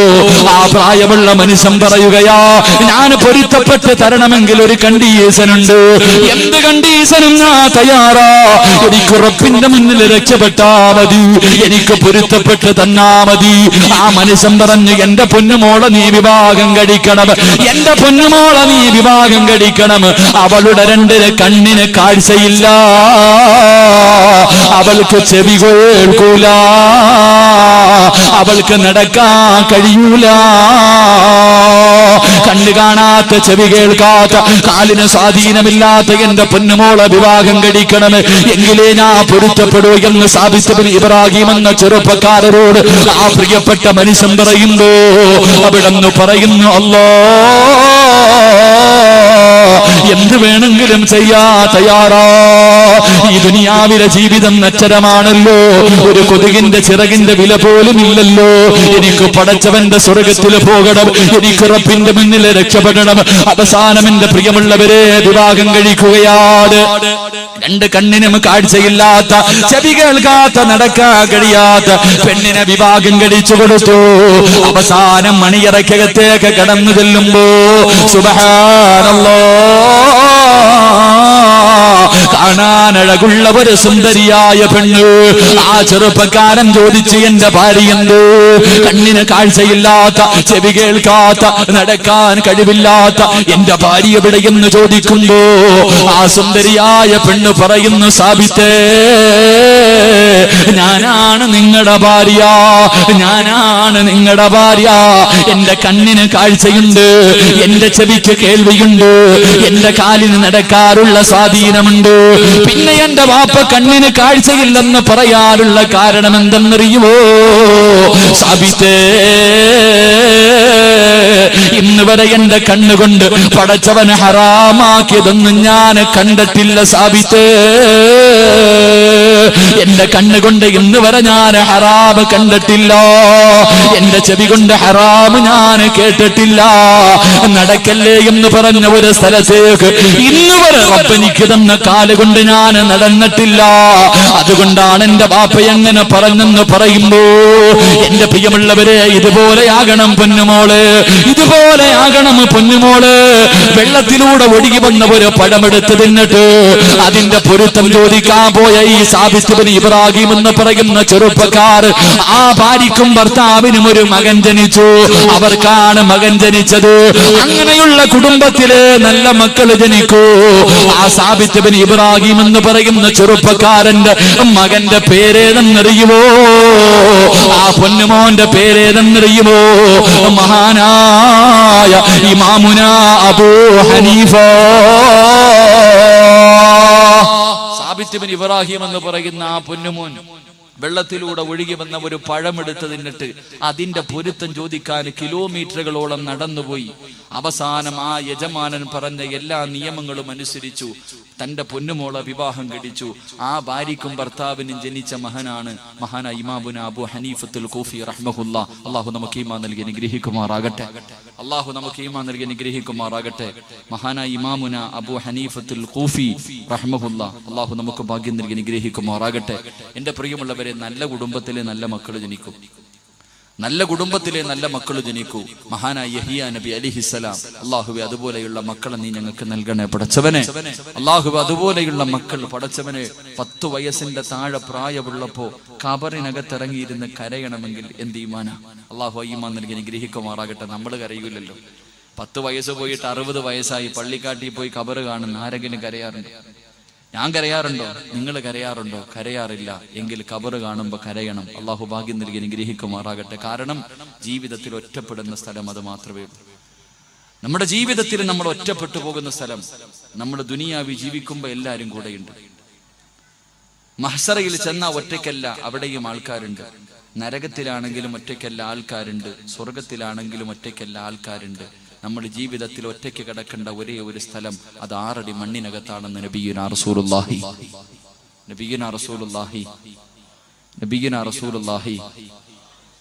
ആ പ്രായമുള്ള മനുഷ്യൻ പറയുകയാ, ഞാൻ പൊരുത്തപ്പെട്ട് തരണമെങ്കിൽ ഒരു കണ്ടീഷനുണ്ട്. എന്ത് കണ്ടീഷനും ഞാൻ തയ്യാറാ. എനിക്ക് ഉറപ്പിന്റെ മുന്നിൽ രക്ഷപ്പെട്ടാ മതി, എനിക്ക് പൊരുത്തപ്പെട്ട് തന്നാ മതി. ആ മനുഷ്യൻ പറഞ്ഞു, എന്റെ പൊന്നുമോളെ നീ വിവാഹം കഴിക്കണം, എന്റെ പൊന്നുമോളെ നീ വിവാഹം കഴിക്കണം. അവളുടെ രണ്ടിന് കണ്ണിന് കാഴ്ചയില്ല, അവൾക്ക് ചെവി കേൾക്കൂല, അവൾക്ക് നടക്കാൻ കഴിയൂല. കണ്ണു കാണാത്ത, ചെവി കേൾക്കാത്ത, കാലിന് സ്വാധീനമില്ലാത്ത എന്റെ പൊന്നുമോളെ വിവാഹം കഴിക്കണം, എങ്കിലേ ഞാൻ പൊരുത്തപ്പെടൂ എന്ന് സാബിത്ത് ബിൻ ഇബ്രാഹിം എന്ന ചെറുപ്പക്കാരരോട് ആ പ്രിയപ്പെട്ട മനുഷ്യൻ പറയുമ്പോ അവിടെന്ന് പറയുന്നു, അല്ലാ, എന്ത് വേണമെങ്കിലും ചെയ്യാ തയ്യാറാ. ഈ ദുനിയാവിലെ ജീവിതം നശ്വരമാണല്ലോ, ഒരു കൊതുകിന്റെ ചിറകിന്റെ വില പോലും ഇല്ലല്ലോ. എനിക്ക് പടച്ചവന്റെ സ്വർഗത്തിൽ പോകണം, എനിക്ക് റബ്ബിന്റെ മുന്നിൽ രക്ഷപ്പെടണം. അവസാനം എന്റെ പ്രിയമുള്ളവരെ വിവാഹം കഴിക്കുകയാണ്. രണ്ട് കണ്ണിനും കാഴ്ചയില്ലാത്ത, ചെവി കേൾക്കാത്ത, നടക്കാൻ കഴിയാത്ത പെണ്ണിനെ വിവാഹം കഴിച്ചു കൊടുത്തു. അവസാനം മണിയറക്കകത്തേക്ക് കടന്നു ചെല്ലുമ്പോ സുബ്ഹാനല്ലാഹ്, കാണാനഴകുള്ള ഒരു സുന്ദരിയായ പെണ്ണ്. ആ ചെറുപ്പക്കാരൻ ചോദിച്ചു, എന്റെ ഭാര്യയുണ്ട്? കണ്ണിന് കാഴ്ചയില്ലാത്ത, ചെവി കേൾക്കാത്ത, നടക്കാൻ കഴിവില്ലാത്ത എന്റെ ഭാര്യ എവിടെയെന്ന് ചോദിക്കുമ്പോ ആ സുന്ദരിയായ പെണ്ണ് പറയുന്നു, സാബിത്തേ, ഞാനാണ് നിങ്ങളുടെ ഭാര്യ, ഞാനാണ് നിങ്ങളുടെ ഭാര്യ. എന്റെ കണ്ണിന് കാഴ്ചയുണ്ട്, എന്റെ ചെവിക്ക് കേൾവിയുണ്ട്, എന്റെ കാലിന് നടക്കാറുള്ള സ്വാധീനമുണ്ട്. പിന്നെ എന്റെ വാപ്പ കണ്ണിന് കാഴ്ചയില്ലെന്ന് പറയാനുള്ള കാരണം എന്തെന്നറിയുമോ സാബിത്തേ? ഇന്ന് വരെ എന്റെ കണ്ണുകൊണ്ട് പടച്ചവന് ഹറാമാക്കിയതൊന്നും ഞാൻ കണ്ടിട്ടില്ല സാബിത്തേ. എന്റെ കണ്ണുകൊണ്ട് ഇന്ന് വരെ ഞാൻ ഹറാമ് കണ്ടിട്ടില്ല, എന്റെ ചെവി കൊണ്ട് ഹറാമ് ഞാൻ കേട്ടിട്ടില്ല. നടക്കല്ലേ എന്ന് പറഞ്ഞ ഒരു സ്ഥലത്തേക്ക് ഇന്ന് വരെ റബ്ബെനിക്ക് തന്ന കാലുകൊണ്ട് ഞാൻ നടന്നിട്ടില്ല. അതുകൊണ്ടാണ് എന്റെ ബാപ്പ എങ്ങനെ പറഞ്ഞെന്ന് പറയുമ്പോ എന്റെ പ്രിയമുള്ളവരെ, ഇതുപോലെയാകണം പൊന്നുമോള്, ഇതുപോലെയാകണം പൊന്നുമോള്. വെള്ളത്തിലൂടെ ഒഴുകി വന്ന ഒരു പഴമെടുത്ത് തിന്നിട്ട് അതിന്റെ പൊരുത്തം ചോദിക്കാൻ പോയ ഈ സാബിത്ത് ബിൻ ഇബ്രാഹിം എന്ന് പറയുന്ന ചെറുപ്പക്കാർ, ആ ഭാര്യക്കും ഭർത്താവിനും ഒരു മകൻ ജനിച്ചു. അവർക്കാണ് മകൻ ജനിച്ചത്. അങ്ങനെയുള്ള കുടുംബത്തില് നല്ല മക്കൾ ജനിക്കൂ. ആ സാബിത്ത് ബിൻ ഇബ്രാഹിം എന്ന് പറയുന്ന ചെറുപ്പക്കാരന്റെ മകന്റെ പേരേതെന്നറിയുമോ? ആ പൊന്നുമോന്റെ പേരേതെന്നറിയുമോ? മഹാനായ ഇമാമുന അബൂ ഹനീഫ. സാബിത്ത് ബിൻ ഇബ്രാഹിം എന്ന് പറയുന്ന ആ പൊന്നുമോൻ വെള്ളത്തിലൂടെ ഒഴുകി വന്ന ഒരു പഴമെടുത്ത് തിന്നിട്ട് അതിന്റെ പൊരുത്തം ചോദിക്കാൻ കിലോമീറ്ററുകളോളം നടന്നുപോയി. അവസാനം ആ യജമാനൻ പറഞ്ഞ എല്ലാ നിയമങ്ങളും അനുസരിച്ചു തന്റെ പൊന്നുമോളെ വിവാഹം കഴിച്ചു. ആ ഭാര്യക്കും ഭർത്താവിനും ജനിച്ച മഹാനായ ഇമാമുന അബൂ ഹനീഫത്തുൽ കൂഫി റഹ്മഹുല്ലാ. അള്ളാഹു നമുക്ക് ഈമാൻ നൽകി അനുഗ്രഹിക്കുമാറാകട്ടെ. അള്ളാഹു നമുക്ക് ഈമാൻ നൽകി അനുഗ്രഹിക്കുമാറാകട്ടെ. മഹാനായ ഇമാമുന അബൂ ഹനീഫത്തുൽ കൂഫി റഹ്മഹുല്ലാ. അള്ളാഹു നമുക്ക് ഭാഗ്യം നൽകി അനുഗ്രഹിക്കുമാറാകട്ടെ. എന്റെ പ്രിയമുള്ളവരെ, നല്ല കുടുംബത്തിലെ നല്ല മക്കൾ ജനിക്കും. നല്ല കുടുംബത്തിലെ നല്ല മക്കൾ ജനിക്കൂ. മഹാനായ യഹിയ നബി അലൈഹിസ്സലാം, അല്ലാഹുവേ അതുപോലെയുള്ള മക്കളെ നീ ഞങ്ങൾക്ക് നൽകണേ പടച്ചവനെ. അല്ലാഹുവേ അതുപോലെയുള്ള മക്കൾ പടച്ചവനെ. 10 വയസ്സിന്റെ താഴെ പ്രായമുള്ളപ്പോ ഖബറിനകത്തിറങ്ങിയിരുന്ന് കരയണമെങ്കിൽ എന്ത് ഈമാനാ. അല്ലാഹു ഈമാൻ നൽകി അനുഗ്രഹിക്കുമാറാകട്ടെ. നമ്മൾ കരയൂലല്ലോ. 10 വയസ്സ് പോയിട്ട് 60 വയസ്സായി പള്ളിക്കാട്ടിൽ പോയി ഖബറ് കാണുന്ന ആരെങ്കിലും കരയാറുണ്ട്? ഞാൻ കരയാറുണ്ടോ? നിങ്ങൾ കരയാറുണ്ടോ? കരയാറില്ല എങ്കിൽ ഖബറ് കാണുമ്പോൾ കരയണം. അള്ളാഹു ഭാഗ്യം നൽകി അനുഗ്രഹിക്കുമാറാകട്ടെ. കാരണം ജീവിതത്തിൽ ഒറ്റപ്പെടുന്ന സ്ഥലം അത് മാത്രമേ ഉള്ളൂ. നമ്മുടെ ജീവിതത്തിൽ നമ്മൾ ഒറ്റപ്പെട്ടു പോകുന്ന സ്ഥലം. നമ്മൾ ദുനിയാവി ജീവിക്കുമ്പോൾ എല്ലാവരും കൂടെയുണ്ട്. മഹ്ശറയിൽ ചെന്ന ഒറ്റയ്ക്കല്ല, അവിടെയും ആൾക്കാരുണ്ട്. നരകത്തിലാണെങ്കിലും ഒറ്റയ്ക്കല്ല, ആൾക്കാരുണ്ട്. സ്വർഗത്തിലാണെങ്കിലും ഒറ്റയ്ക്കല്ല, ആൾക്കാരുണ്ട്. നമ്മൾ ജീവിതത്തിൽ ഒറ്റയ്ക്ക് കിടക്കേണ്ട ഒരേ ഒരു സ്ഥലം അത് 6 അടി മണ്ണിനകത്താണെന്ന് നബിയുനാ റസൂലുള്ളാഹി.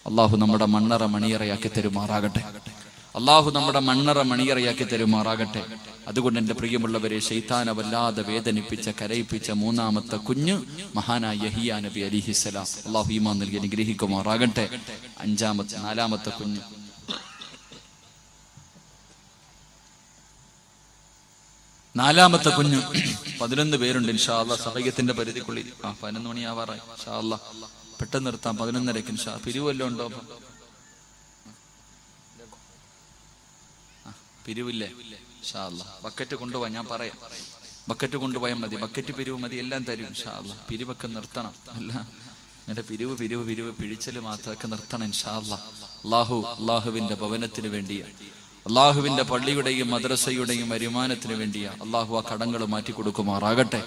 അല്ലാഹു നമ്മുടെ മണ്ണറ മണിയറയാക്കി തരുമാറാകട്ടെ. അല്ലാഹു നമ്മുടെ മണ്ണറ മണിയറയാക്കി തരുമാറാകട്ടെ. അതുകൊണ്ട് എൻ്റെ പ്രിയമുള്ളവരെ, ശൈത്താനെ വല്ലാതെ വേദനിപ്പിച്ച കരയിപ്പിച്ച 3ാമത്തെ കുഞ്ഞ് മഹാനായ യഹിയ നബി അലൈഹിസ്സലാം. അല്ലാഹു ഈമാൻ നൽകി അനുഗ്രഹിക്കുമാറാകട്ടെ. 4ാമത്തെ കുഞ്ഞ് 4ാമത്തെ കുഞ്ഞ് 11 പേരുണ്ട് ഇൻഷാ അല്ലാഹ്. സഹയത്തിന്റെ പരിധിക്കുള്ളിൽ 11 മണിയാവാറായി. ഇൻഷാ അല്ലാഹ് പെട്ടെന്ന് നിർത്താം. 11:30 ഇൻഷാ. പിരിവല്ലോ ഉണ്ടോ? പിരിവില്ലേ? ഇൻഷാ അല്ലാഹ് ബക്കറ്റ് കൊണ്ടുപോവാൻ ഞാൻ പറയാം. ബക്കറ്റ് കൊണ്ടുപോയാൽ മതി. ബക്കറ്റ് പിരിവ് മതി, എല്ലാം തരും ഇൻഷാ അല്ലാഹ്. പിരിവൊക്കെ നിർത്തണം. അല്ല അങ്ങനെ പിരിവ് പിഴിച്ചല് മാത്രമൊക്കെ നിർത്തണം ഇൻഷാ അല്ലാഹ്. അള്ളാഹുവിന്റെ ഭവനത്തിന് വേണ്ടിയാണ്, അള്ളാഹുവിന്റെ പള്ളിയുടെയും മദ്രസയുടെയും വരുമാനത്തിന് വേണ്ടിയാ. അള്ളാഹു ആ കടങ്ങൾ മാറ്റി കൊടുക്കുമാറാകട്ടെ.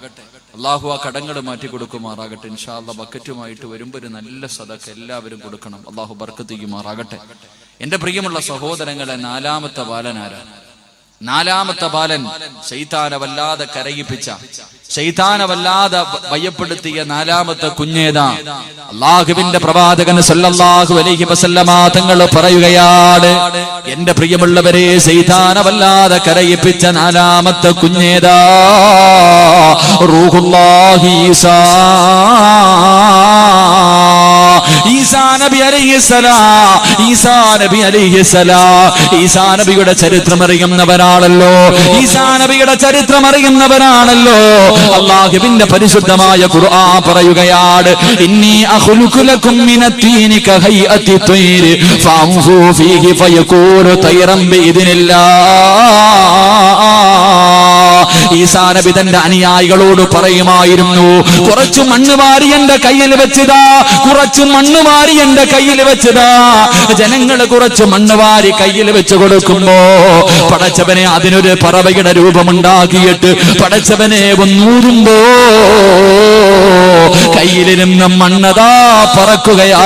ഇൻഷാ അല്ലാഹ് ബക്കറ്റുമായിട്ട് വരുമ്പോൾ ഒരു നല്ല സദഖ എല്ലാവരും കൊടുക്കണം. അള്ളാഹു ബർക്കത്ത് ചെയ്യുമാറാകട്ടെ. എന്റെ പ്രിയമുള്ള സഹോദരങ്ങളെ, 4ാമത്തെ ബാലനാരാണ്? 4ാമത്തെ ബാലൻ ശൈത്താനെ വല്ലാതെ കരയിപ്പിച്ച, ശൈത്താനെ വല്ലാതെ ഭയപ്പെടുത്തിയ 4ാമത്തെ കുഞ്ഞേതാ? അല്ലാഹുവിന്റെ പ്രവാചകൻ സല്ലല്ലാഹു അലൈഹി വസല്ലമ തങ്ങൾ പറയുകയാണ്, എന്റെ പ്രിയമുള്ളവരെ, ശൈത്താനെ വല്ലാതെ കരയിപ്പിച്ച 4ാമത്തെ കുഞ്ഞേതാ? റൂഹുല്ലാഹി ഈസാ നബി അലൈഹിസ്സലാം. ഈസാ നബിയുടെ ചരിത്രം അറിയുന്നവരാണല്ലോ. അല്ലാഹുവിന്റെ പരിശുദ്ധമായ ഖുർആൻ പറയുകയാണ്, ഇന്നി അഖ്ലുഖു ലക്കും മിനത്തീനി കഹൈഅത്തി ത്വയ്രി ഫഅൻഫു ഫീഹി ഫയകൂനു തൈറൻ ബിഇദ്നില്ലാഹ്. ഈസാ നബി തന്റെ അനുയായികളോട് പറയുമായിരുന്നു, കുറച്ചു മണ്ണ് വാരി എന്റെ കയ്യിൽ വെച്ചതാ, കുറച്ചു മണ്ണ് വാരി എന്റെ കയ്യിൽ വെച്ചതാ. ജനങ്ങൾ കുറച്ച് മണ്ണ് വാരി കയ്യിൽ വെച്ച് കൊടുക്കുമ്പോ പടച്ചവനെ അതിനൊരു പറവയുടെ രൂപമുണ്ടാക്കിയിട്ട് പടച്ചവനെ ഒന്നൂരുമ്പോ കയ്യിലിരുന്ന മണ്ണതാ പറക്കുകയാ,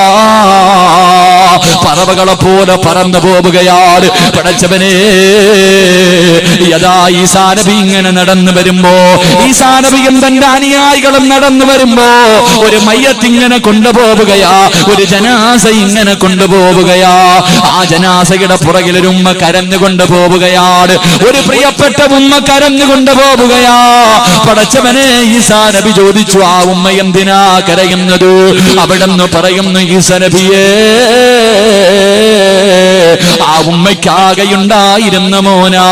പറവകളെ പോലെ പറന്നു പോവുകയാണ്. പടച്ചവനെ യഥാ ഈസാ നബി ഇങ്ങനെ നടന്നു വരുമ്പോ, ഈസാ നബിയും തന്റെ അനുയായികളും നടന്നു വരുമ്പോ ഒരു മയ്യത്ത് ഇങ്ങനെ കൊണ്ടുപോവുകയാ, ഒരു ജനാസ ഇങ്ങനെ കൊണ്ടുപോവുകയാ. ആ ജനാസയുടെ പുറകിൽ ഒരു ഉമ്മ കരഞ്ഞു കൊണ്ടുപോവുകയാണ്, ഒരു പ്രിയപ്പെട്ട ഉമ്മ കരഞ്ഞു കൊണ്ടുപോവുകയാ. പടച്ചവനെ, ഈസാ നബി ചോദിച്ചു, ആ ഉമ്മ എന്തിനാ കരയുന്നത്? അവിടെന്ന് പറയുന്നു, ഈസാ നബിയേ, ആ ഉമ്മയ്ക്കാകെയുണ്ടായിരുന്ന മോനാ,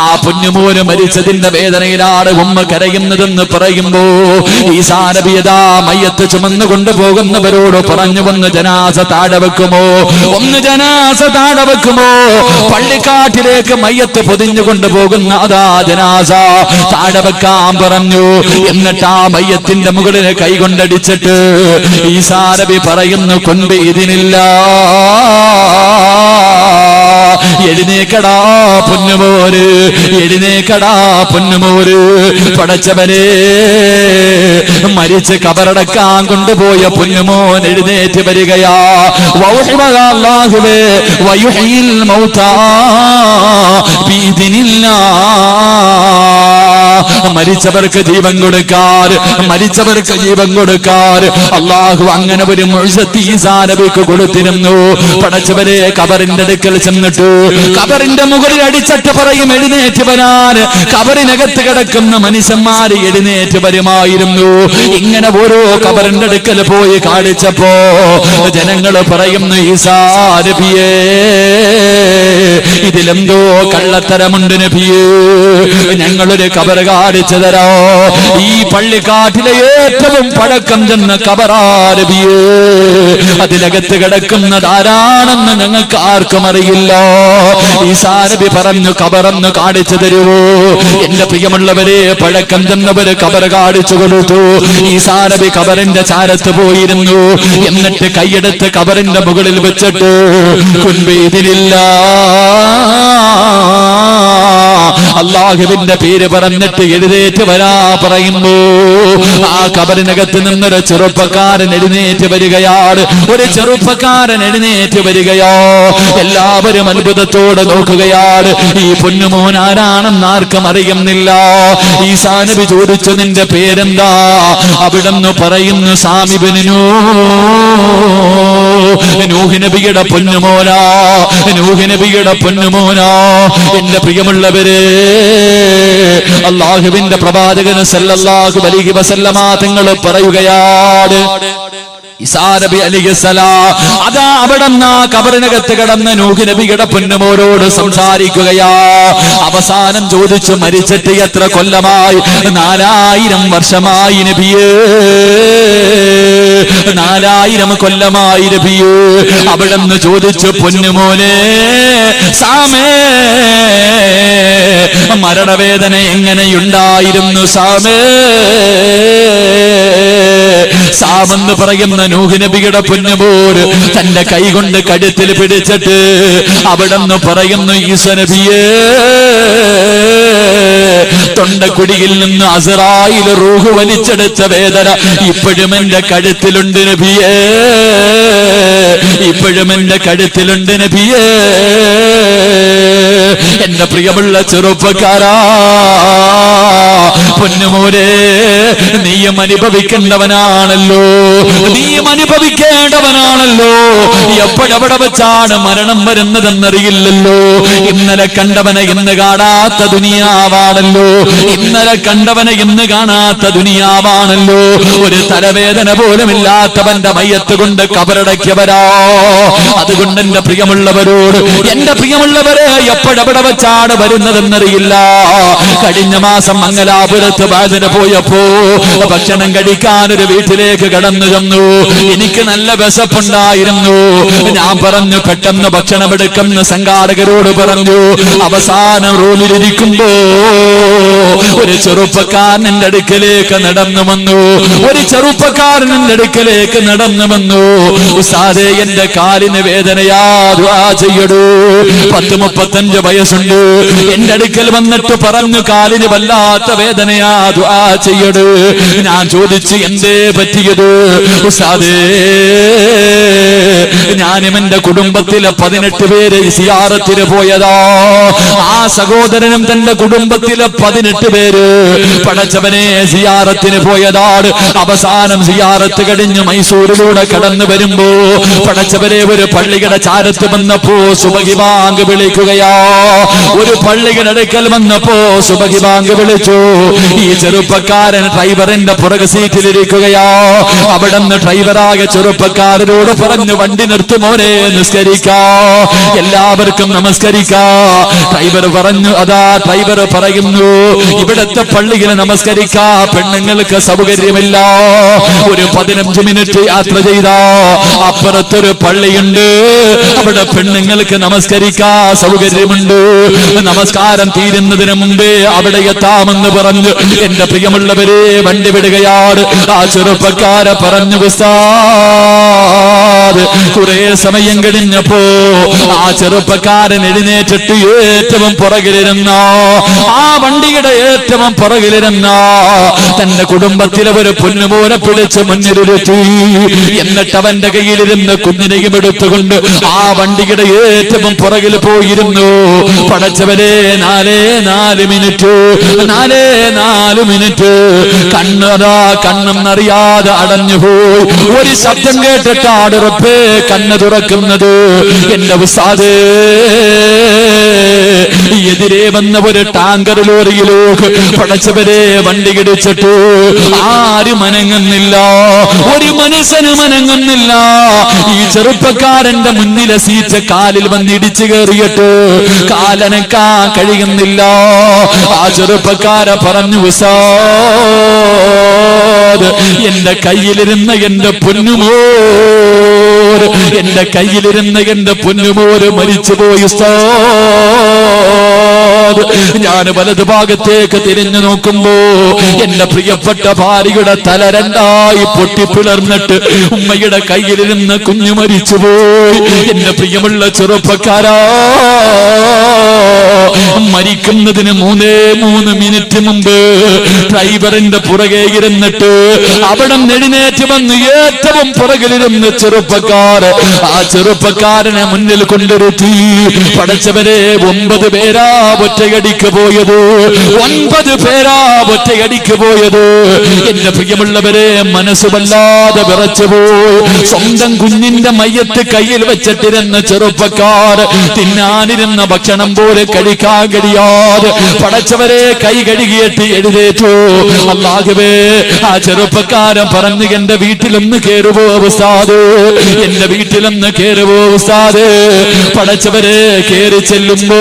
ആ പൊന്നുമോന് മരിച്ചതിന്റെ വേദനയിലാണ് ഉമ്മ കരയുന്നതെന്ന് പറയുമ്പോ ഈസാ നബി യഥാ മയ്യത്ത് ചുമന്നു കൊണ്ടുപോകുന്നവരോട് പറഞ്ഞു, ഒന്ന് ജനാസ താഴെ വെക്കുമോ, പള്ളിക്കാട്ടിലേക്ക് മയ്യത്ത് പൊതിഞ്ഞു കൊണ്ടുപോകുന്ന അതാ ജനാസ താഴെ വെക്കാൻ പറഞ്ഞു. എന്നിട്ട് ആ മയ്യത്തിന്റെ മുകളിൽ കൈകൊണ്ടടിച്ചിട്ട് ഈസാ നബി പറയുന്നു, കൊൻബിഇദ്നില്ലാഹ്, എഴുന്നേക്കടാ പൊന്നുമോര്, എഴുന്നേക്കടാ പൊന്നുമോര്. പടച്ചവനെ, മരിച്ച് കബറടക്കാൻ കൊണ്ടുപോയ പൊന്നുമോൻ എഴുന്നേറ്റ് വരികയാ. അല്ലാഹുവേ വയുഹയിൽ മൗതാ ബിഇദ്നില്ലാഹ്. മരിച്ചവർക്ക് ജീവൻ കൊടുക്കാർ, മരിച്ചവർക്ക് ജീവൻ കൊടുക്കാർ അല്ലാഹു അങ്ങനെ ഒരു മുഅ്ജിസത്ത് ഈസാ നബിക്ക് കൊടുത്തിരുന്നു. പടച്ചവരെ, കബറിന്റെ അടുക്കൽ ചെന്നിട്ട് കബറിന്റെ മുകളിൽ അടിച്ചിട്ട് പറയും എഴുന്നേറ്റ് വരാൻ. കബറിനകത്ത് കിടക്കുന്ന മനുഷ്യന്മാര് എഴുന്നേറ്റ് വരുമായിരുന്നു. ഇങ്ങനെ ഓരോ കബറിന്റെ അടുക്കൽ പോയി കാണിച്ചപ്പോ ജനങ്ങൾ പറയുന്നു, ഈസാ നബിയേ, ഇതിലെന്തോ കള്ളത്തരമുണ്ട് നബിയേ, ഞങ്ങളൊരു കബർ കാണിച്ചു തരോ. ഈ പള്ളിക്കാട്ടിലെ ഏറ്റവും പഴക്കം ചെന്ന കബറാ നബിയേ, അതിനകത്ത് കിടക്കുന്നത് ആരാണെന്ന് ഞങ്ങൾക്ക് ആർക്കും അറിയില്ല. ഈസാ നബി പറഞ്ഞു, കബറൊന്ന് കാണിച്ചു തരുവോ? എന്റെ പ്രിയമുള്ളവരെ, പഴക്കം ചെന്നവര് കബർ കാണിച്ചു കൊടുത്തു. ഈസാ നബി കബറിന്റെ ചാരത്ത് പോയിരുന്നു. എന്നിട്ട് കൈയെടുത്ത് കബറിന്റെ മുകളിൽ വെച്ചിട്ട് കുൻബീദിനില്ല അല്ലാഹുവിന്റെ പേര് പറഞ്ഞിട്ട് എഴുന്നേറ്റ് വരാ പറയുന്നു. ആ കബറിനകത്ത് നിന്നൊരു ചെറുപ്പക്കാരൻ എഴുന്നേറ്റ് വരികയാണ്. ഒരു ചെറുപ്പക്കാരൻ എഴുന്നേറ്റ് വരികയോ. എല്ലാവരും അത്ഭുതത്തോടെ നോക്കുകയാണ്. ഈ പൊന്നുമോൻ ആരാണെന്ന് ആർക്കും അറിയുന്നില്ല. ഈസാ നബി ചോദിച്ചു, നിന്റെ പേരെന്താ? അവിടെന്ന് പറയുന്നു, സാമിബിനു നൂഹ് നബിയുടെ പൊന്നുമോനാ, നൂഹ് നബിയുടെ പൊന്നുമോനാ. എന്റെ പ്രിയമുള്ളവരെ, അല്ലാഹുവിന്റെ പ്രവാചകൻ സല്ലല്ലാഹു അലൈഹി വസല്ലമ തങ്ങൾ പറയുകയാണ്, ഈസാ നബി അലൈഹിസ്സലാം അതാ അവിടെന്ന് കബറിനകത്ത് കിടന്ന് നൂഹ് നബിയുടെ പൊന്നുമോനോട് സംസാരിക്കുകയാ. അവസാനം ചോദിച്ചു, മരിച്ചിട്ട് എത്ര കൊല്ലമായി? 4000 വർഷമായി നബിയേ, 4000 കൊല്ലമായി നബിയേ. അവിടെന്ന് ചോദിച്ചു, പൊന്നുമോനെ സാമേ, മരണവേദന എങ്ങനെയുണ്ടായിരുന്നു സാമേ? സാമെന്ന് പറയുന്ന നൂഹ് നബിയുടെ പൊന്നുമോൻ തന്റെ കൈ കൊണ്ട് കഴുത്തിൽ പിടിച്ചിട്ട് അവിടെന്ന് പറയുന്നു, ഈസാ നബിയേ, തൊണ്ടക്കുടിയിൽ നിന്ന് അസ്റായിൽ റൂഹ് വലിച്ചെടുത്ത വേദന ഇപ്പോഴും എന്റെ കഴുത്തിലുണ്ട് നബിയേ, ഇപ്പോഴും എന്റെ കഴുത്തിലുണ്ട് നബിയേ. എന്റെ പ്രിയമുള്ള ചെറുപ്പക്കാരാ, പൊന്നുമോനെ, നീയും അനുഭവിക്കേണ്ടവനാണല്ലോ, നീയും അനുഭവിക്കേണ്ടവനാണല്ലോ. എപ്പോഴെവിടെ വെച്ചാണ് മരണം വരുന്നതെന്നറിയില്ലല്ലോ. ഇന്നലെ കണ്ടവനെ ഇന്ന് കാണാത്ത ദുനിയാവാണല്ലോ, ഇന്നലെ കണ്ടവനെ ഇന്ന് കാണാത്ത ദുനിയാവാണല്ലോ. ഒരു തലവേദന പോലും ഇല്ലാത്തവന്റെ മയ്യത്ത് കൊണ്ട് കബറടക്കിയവരാ. അതുകൊണ്ട് എന്റെ പ്രിയമുള്ളവരോട്, എന്റെ പ്രിയമുള്ളവരെ, എപ്പോഴെവിടെ വെച്ചാണ് വരുന്നതെന്നറിയില്ല. കഴിഞ്ഞ മാസം മംഗലാപുരത്ത് ബാധിന് പോയപ്പോ ഭക്ഷണം കഴിക്കാൻ ഒരു വീട്ടിലേക്ക് കടന്നു ചെന്നു. എനിക്ക് നല്ല വിശപ്പുണ്ടായിരുന്നു. ഞാൻ പറഞ്ഞു, പെട്ടെന്ന് ഭക്ഷണം എടുക്കുന്ന സംഘാടകരോട് പറഞ്ഞു. അവസാനം റൂമിലിരിക്കുമ്പോ ഒരു ചെറുപ്പക്കാരൻ എന്റെ അടുക്കലേക്ക് നടന്നു വന്നു. ഒരു ചെറുപ്പക്കാരൻ എന്റെ അടുക്കലേക്ക് നടന്നു വന്നു. ഉസ്താദേ, എന്റെ കാലിന് വേദനയാ, ദുആ ചെയ്യടൂ. 10-35 വയസ്സുണ്ട്. എന്റെ അടുക്കൽ വന്നിട്ട് പറഞ്ഞു, കാലിന് വല്ലാത്ത വേദനയാ, ദുആ ചെയ്യടൂ. ഞാൻ ചോദിച്ചു, എന്തേ പറ്റിയത്? ഉസ്താദേ, ഞാനും എന്റെ കുടുംബത്തിലെ 18 പേര് സിയാറത്തിന് പോയതാ. ആ സഹോദരനും തന്റെ കുടുംബത്തിലെ 18 പേര് പടച്ചവനെ സിയാറത്തിന് പോയതാണ്. അവസാനം സിയാറത്ത് കഴിഞ്ഞ് മൈസൂരിലൂടെ കടന്നു വരുമ്പോ പടച്ചവനെ ഒരു പള്ളിയുടെ ചാരത്ത് വന്നപ്പോ സുബഹി ബാങ്ക് വിളിക്കുകയാ. ഒരു പള്ളിയുടെ അടുക്കൽ വന്നപ്പോ സുബഹി ബാങ്ക് വിളിച്ചു. ഈ ചെറുപ്പക്കാരൻ ഡ്രൈവറിന്റെ പുറകു സീറ്റിലിരിക്കുകയാ. അവിടെ നിന്ന് ഡ്രൈവറായ ചെറുപ്പക്കാരനോട് പറഞ്ഞു, വണ്ടി നിർത്തുമോനെ, നിസ്കരിക്കാ, എല്ലാവർക്കും നമസ്കരിക്കാ. ഡ്രൈവർ പറഞ്ഞു, അതാ ഡ്രൈവർ പറയുന്നു, ഇവിടത്തെ പള്ളിയിൽ നമസ്കരിക്കാ പെണ്ണുങ്ങൾക്ക് സൗകര്യമില്ല. ഒരു 15 മിനിറ്റ് യാത്ര ചെയ്താ അപ്പുറത്തൊരു പള്ളിയുണ്ട്, അവിടെ പെണ്ണുങ്ങൾക്ക് നമസ്കരിക്കാ സൗകര്യമുണ്ട്. നമസ്കാരം തീരുന്നതിന് മുമ്പേ അവിടെ എത്താമെന്ന് പറഞ്ഞു എന്റെ പ്രിയമുള്ളവരെ വണ്ടി വിടുകയാണ്. ആ ചെറുപ്പക്കാരെ പറഞ്ഞു, ഉസ്താദ് കുറെ സമയം കഴിഞ്ഞപ്പോ ആ ചെറുപ്പക്കാരൻ എഴുന്നേറ്റിട്ട് ഏറ്റവും പുറകിലിരുന്ന ആ വണ്ടിയുടെ ഏറ്റവും പുറകിലിരുന്ന തന്റെ കുടുംബത്തിലെ ഒരു പൊന്നുപോലെ പിടിച്ച് മുന്നിലിരുത്തി. എന്നിട്ട് അവന്റെ കയ്യിലിരുന്ന് കുഞ്ഞിനെയും എടുത്തുകൊണ്ട് ആ വണ്ടിയുടെ ഏറ്റവും പുറകിൽ പോയിരുന്നു. പടച്ചവരെ 4 മിനിറ്റ് കണ്ണെന്നറിയാതെ അടഞ്ഞുപോയി. ഒരു ശബ്ദം കേട്ടിട്ടാണ് റബ്ബേ കണ്ണ് തുറക്കുന്നത്. എന്റെ ഉസ്താദേ, എതിരെ വന്ന ഒരു ടാങ്കർ ലോറിയിലേക്ക് പടച്ചവരെ വണ്ടി ഇടിച്ചിട്ട് ആരും അനങ്ങുന്നില്ല, ഒരു മനുഷ്യനും അനങ്ങുന്നില്ല. ഈ ചെറുപ്പക്കാരന്റെ മുന്നിലെ സീറ്റ് കാലിൽ വന്ന് ഇടിച്ചു കയറിയിട്ട് കാലനക്കാൻ കഴിയുന്നില്ല. ആ ചെറുപ്പക്കാരെ പറഞ്ഞു, ഉസ്താദ് എന്റെ കയ്യിലിരുന്ന എന്റെ പൊന്നുമോർ, എന്റെ കയ്യിലിരുന്ന എന്റെ പൊന്നുമോര് മരിച്ചുപോയി ഉസ്താദ്. ഞാൻ വലതു ഭാഗത്തേക്ക് തിരിഞ്ഞു നോക്കുമ്പോ എന്റെ പ്രിയപ്പെട്ട ഭാര്യയുടെ തല രണ്ടായി പൊട്ടിപ്പിളർന്നിട്ട് ഉമ്മയുടെ കയ്യിലിരുന്ന കുഞ്ഞു മരിച്ചുപോയി. എന്റെ പ്രിയമുള്ള ചെറുപ്പക്കാരാ, മരിക്കുന്നതിന് 3 മിനിറ്റ് മുമ്പ് ഡ്രൈവറിന്റെ പുറകെ ഇരുന്നിട്ട് അവിടെ എഴുന്നേറ്റ് വന്ന് ഏറ്റവും പുറകിലിരുന്ന് ചെറുപ്പക്കാര് ആ ചെറുപ്പക്കാരനെ മുന്നിൽ കൊണ്ടിരുത്തി. പടച്ചവരെ 9 പേരാ ഒറ്റയടിക്ക് പോയത്, 9 പേരാ ഒറ്റയടിക്ക് പോയത്. എന്റെ പ്രിയമുള്ളവരെ മനസ്സുവല്ലാതെ വിറച്ചുപോയി. സ്വന്തം കുഞ്ഞിന്റെ മയ്യത്ത് കയ്യിൽ വെച്ചിട്ടിരുന്ന ചെറുപ്പക്കാർ തിന്നാനിരുന്ന ഭക്ഷണം പോലെ കഴിക്കാൻ കഴിയാതെ പടച്ചവരെ കൈ കഴുകിയിട്ട് എഴുന്നേറ്റു. അല്ലാഹുവേ, ആ ചെറുപ്പക്കാരൻ പറഞ്ഞു, എന്റെ വീട്ടിലൊന്ന് കേറുവോ ഉസ്താദ്, എന്റെ വീട്ടിലൊന്ന് കേറുവോ ഉസ്താദ്. പടച്ചവരെ കേറി ചെല്ലുമ്പോ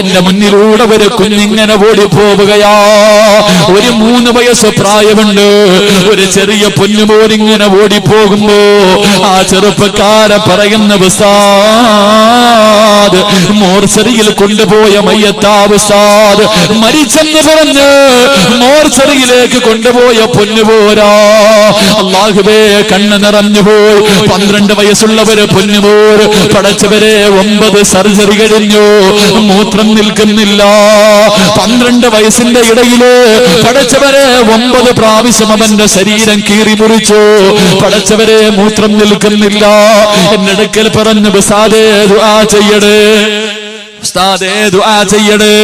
എന്റെ മുന്നിലൂടെ ഒരു കുഞ്ഞിങ്ങനെ ഓടിപ്പോവുകയാ. ഒരു 3 വയസ്സ് പ്രായമുണ്ട്. ഒരു ചെറിയ പൊന്നുപോലിങ്ങനെ ഓടിപ്പോകുമ്പോ ആ ചെറുപ്പക്കാരൻ പറയുന്ന ഉസ്താദ് മോർച്ചറിയിൽ കൊണ്ടുപോയ മയ്യത്താ ഉസ്താദ് മരിച്ചെന്ന് പറഞ്ഞ് മോർച്ചറിയിലേക്ക് കൊണ്ടുപോയ പൊന്നുപോരാ. അല്ലാഹുവേ, കണ്ണ് നിറഞ്ഞുപോയി. 12 വയസ്സുള്ളവര് പൊന്നുപോർ. പടച്ചവരെ 9 സർജറി കഴിഞ്ഞു, മൂത്രം നിൽക്കുന്നില്ല. 12 വയസ്സിന്റെ ഇടയില് പടച്ചവരെ 9 പ്രാവശ്യം അവന്റെ ശരീരം കീറി മുറിച്ചു. പടച്ചവരെ മൂത്രം നിൽക്കുന്നില്ല. എന്നടുക്കൽ പറഞ്ഞു, ഉസ്താദേ ദുആ ചെയ്യണേ, ഉസ്താദേ ദുആ ചെയ്യണേ.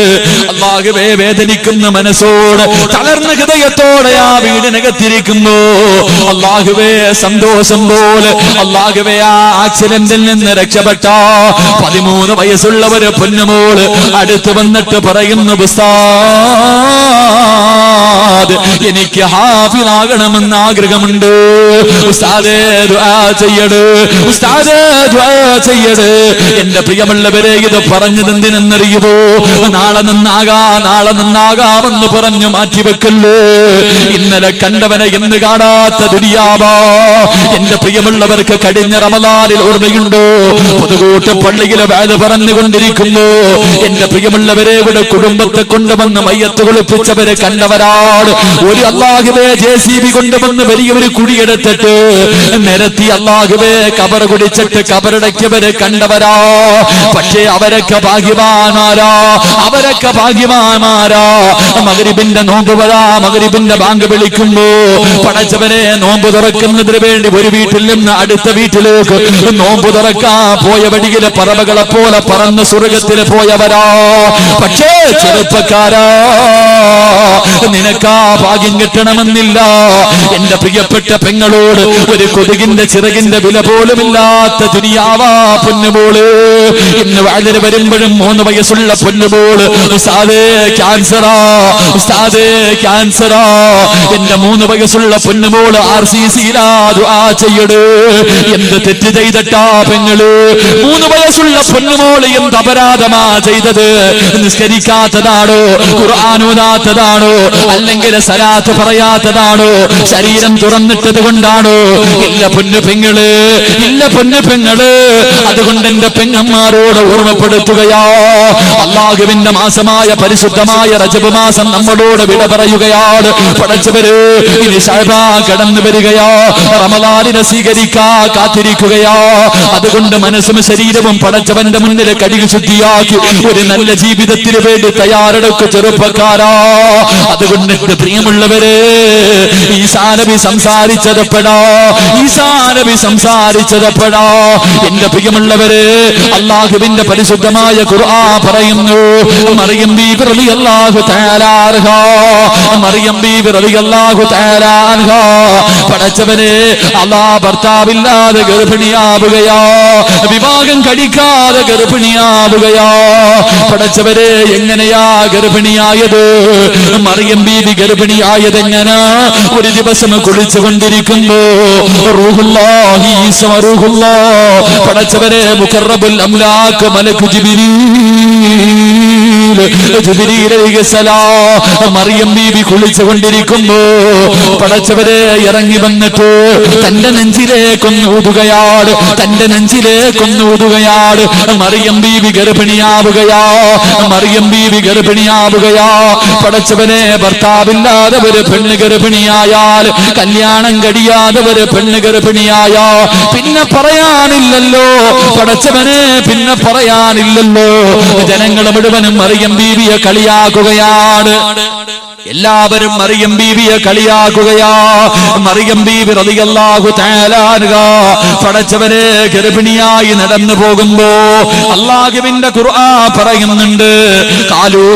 അല്ലാഹുവേ, വേദനിക്കുന്ന മനസ്സോട് തളർന്ന ഹൃദയത്തോടെ ആ വീടിനകത്തിരിക്കുന്നു. അല്ലാഹുവേ, സന്തോഷം പോലെ അല്ലാഹുവേ ആ ആക്സിഡന്റിൽ നിന്ന് രക്ഷപ്പെട്ട 13 വയസ്സുള്ളവര് പൊന്നുമോള് അടുത്ത് വന്നിട്ട് പറയുന്നു, ഉസ്താദ് എനിക്ക് ഹാഫിളാകണമെന്ന് ആഗ്രഹമുണ്ട്, ഉസ്താദേ ദുആ ചെയ്യണേ, ഉസ്താദേ ദുആ ചെയ്യണേ. എന്റെ പ്രിയമുള്ളവരെ, ഇത് പറഞ്ഞത് എന്തിനെന്നറിയുമോ? നാളെ നന്നാകാമെന്ന് പറഞ്ഞു മാറ്റിവെക്കല്ലേ. ഇന്നലെ കണ്ടവനെ എന്ന് കാണാത്ത ദുനിയാവാ. എന്റെ പ്രിയമുള്ളവർക്ക് കഴിഞ്ഞ റമദാനിൽ ഓർമ്മയുണ്ടോ? പുതുകൂട്ട് പള്ളിയിലെ വേദ പറഞ്ഞുകൊണ്ടിരിക്കുന്നു. എന്റെ പ്രിയമുള്ളവരെ, ഇവിടെ കുടുംബത്തെ കൊണ്ടുവന്ന് മയ്യത്ത് കുളിപ്പിച്ചവരെ കണ്ടവരാണ്. ഒരു അല്ലാഹുവേ JCB കൊണ്ടുവന്ന് വലിയൊരു കുഴിയെടുത്തിട്ട് നിരത്തി അല്ലാഹുവേ കബർ കുടിച്ചിട്ട് കബറടക്കിയവരെ കണ്ടവരാ. പക്ഷേ അവരൊക്കെ ഭാഗ്യവാന്മാരാ. മഗ്രിബിന്റെ നോമ്പ് വരാ, മഗ്രിബിന്റെ ബാങ്ക് വിളിക്കുമ്പോ പടച്ചവനെ നോമ്പ് തുറക്കുന്നതിന് വേണ്ടി ഒരു വീട്ടിൽ നിന്ന് അടുത്ത വീട്ടിലേക്ക് നോമ്പ് തുറക്കാൻ പോയ വഴിയിലെ പറവകളെ പോലെ പറന്ന് സ്വർഗത്തിൽ പോയവരാ. പക്ഷേ ചെറുപ്പക്കാരാ, നിനക്കാ ഭാഗ്യം കിട്ടണമെന്നില്ല. എന്റെ പ്രിയപ്പെട്ട പെങ്ങളോട് ഒരു കൊതുകിന്റെ ചിറകിന്റെ വില പോലുമില്ലാത്ത ദുനിയാവാ പൊന്നുമോള്. ഇന്ന് വളരെ വരുമ്പോഴും 3 വയസ്സുള്ള പൊന്നുമോള് ഉസ്താദേ ക്യാൻസറാ, ഉസ്താദേ ക്യാൻസറാ. എന്റെ 3 വയസ്സുള്ള പൊന്നുമോള് RCCയിലാ ദുആ ചെയ്യട്. എന്ത് തെറ്റ് ചെയ്തിട്ടാ പെങ്ങള്? 3 വയസ്സുള്ള പൊന്നുമോള് എന്ത് അപരാധമാ ചെയ്തത്? നിസ്കരിക്കാത്തതാണോ, ഖുർആൻ ഓതാത്തതാണോ, അല്ലെങ്കിൽ സലാത്ത് പറയാത്തതാണോ, ശരീരം തുറന്നിട്ടത് കൊണ്ടാണോ? ഇല്ല പൊന്നു പെങ്ങള്, ഇല്ല പൊന്നു പെങ്ങള്. അതുകൊണ്ട് എന്റെ പെങ്ങന്മാരോട് ഓർമ്മപ്പെടുത്തുകയാ, അല്ലാഹുവിന്റെ മാസമായ പരിശുദ്ധമായ റജബ് മാസം നമ്മളോട് വിട പറയുകയാണ്. പടച്ചവര് ഇനി ശഅബാൻ കടന്നു വരികയാ, റമളാനിനെ സ്വീകരിക്കാ കാത്തിരിക്കുകയാ. അതുകൊണ്ട് മനസ്സും ശരീരവും പടച്ചവന്റെ മുന്നിൽ കഴുകി ശുദ്ധിയാക്കി ഒരു നല്ല ജീവിതത്തിന് വേണ്ടി തയ്യാറെടുക്കു ചെറുപ്പക്കാരാ. അതുകൊണ്ട് പ്രിയമുള്ളവരെ, ഈസാ നബി സംസാരിച്ചതപ്പെടാ, ഈസാ നബി സംസാരിച്ചതപ്പെടാ. എന്റെ പ്രിയമുള്ളവരെ, അല്ലാഹുവിന്റെ പരിശുദ്ധമായ ഖുർആൻ പറയുന്നു, മറിയം ബീബി റളിയല്ലാഹു തആല അൻഹാ, മറിയം ബീബി റളിയല്ലാഹു തആല അൻഹാ പടച്ചവനെ അല്ലാഹ് ഭർത്താവില്ലാതെ ഗർഭിണിയാവുകയാ, വിവാഹം കഴിക്കാതെ ഗർഭിണിയാവുകയാ. പടച്ചവരെ എങ്ങനെയാ ഗർഭിണിയായത്? മറിയം ബീബി ഗർഭിണിയായത് എങ്ങനെ? ഒരു ദിവസം കുളിച്ചുകൊണ്ടിരിക്കുമ്പോ റൂഹുല്ലാഹി ഈസാ റൂഹുല്ലാഹ് പടച്ചവരെ മുഖറബുൽ അംലാക്ക് മലക്കു ജിബ്രീൽ അലൈഹിസ്സലാം മറിയം ബീബി കുളിച്ചുകൊണ്ടിരിക്കുമ്പോ പടച്ചവരെ ഇറങ്ങി വന്നിട്ട് തന്റെ നെഞ്ചിലേക്കൊന്ന് ഊതുകയാണ്, തന്റെ നെഞ്ചിലേക്കൊന്ന് ഊതുകയാണ്. മറിയം ബീബി ഗർഭിണിയാവുകയാ, മറിയം ബീബി ഗർഭിണിയാവുകയാ. പടച്ചവനെ ഭർത്താവില്ലാതെ ഒരു പെണ്ണ് ഗർഭിണിയായാൽ, കല്യാണം കഴിയാതെ ഒരു പെണ്ണ് ഗർഭിണിയായാ പിന്നെ പറയാനില്ലല്ലോ പടച്ചവനെ, പിന്നെ പറയാനില്ലല്ലോ. ജനങ്ങൾ മുഴുവനും മറിയം ബീവിയെ കളിയാക്കുകയാണ്, എല്ലാവരും മറിയം ബീവിയെ കളിയാക്കുകയാ. മറിയം ബീവി റളിയല്ലാഹു തആല അൻഹാ പടച്ചവനെ ഗർഭിണിയായി നടന്നു പോകുമ്പോ അല്ലാഹുവിന്റെ ഖുർആൻ പറയുന്നുണ്ട്, കാലൂ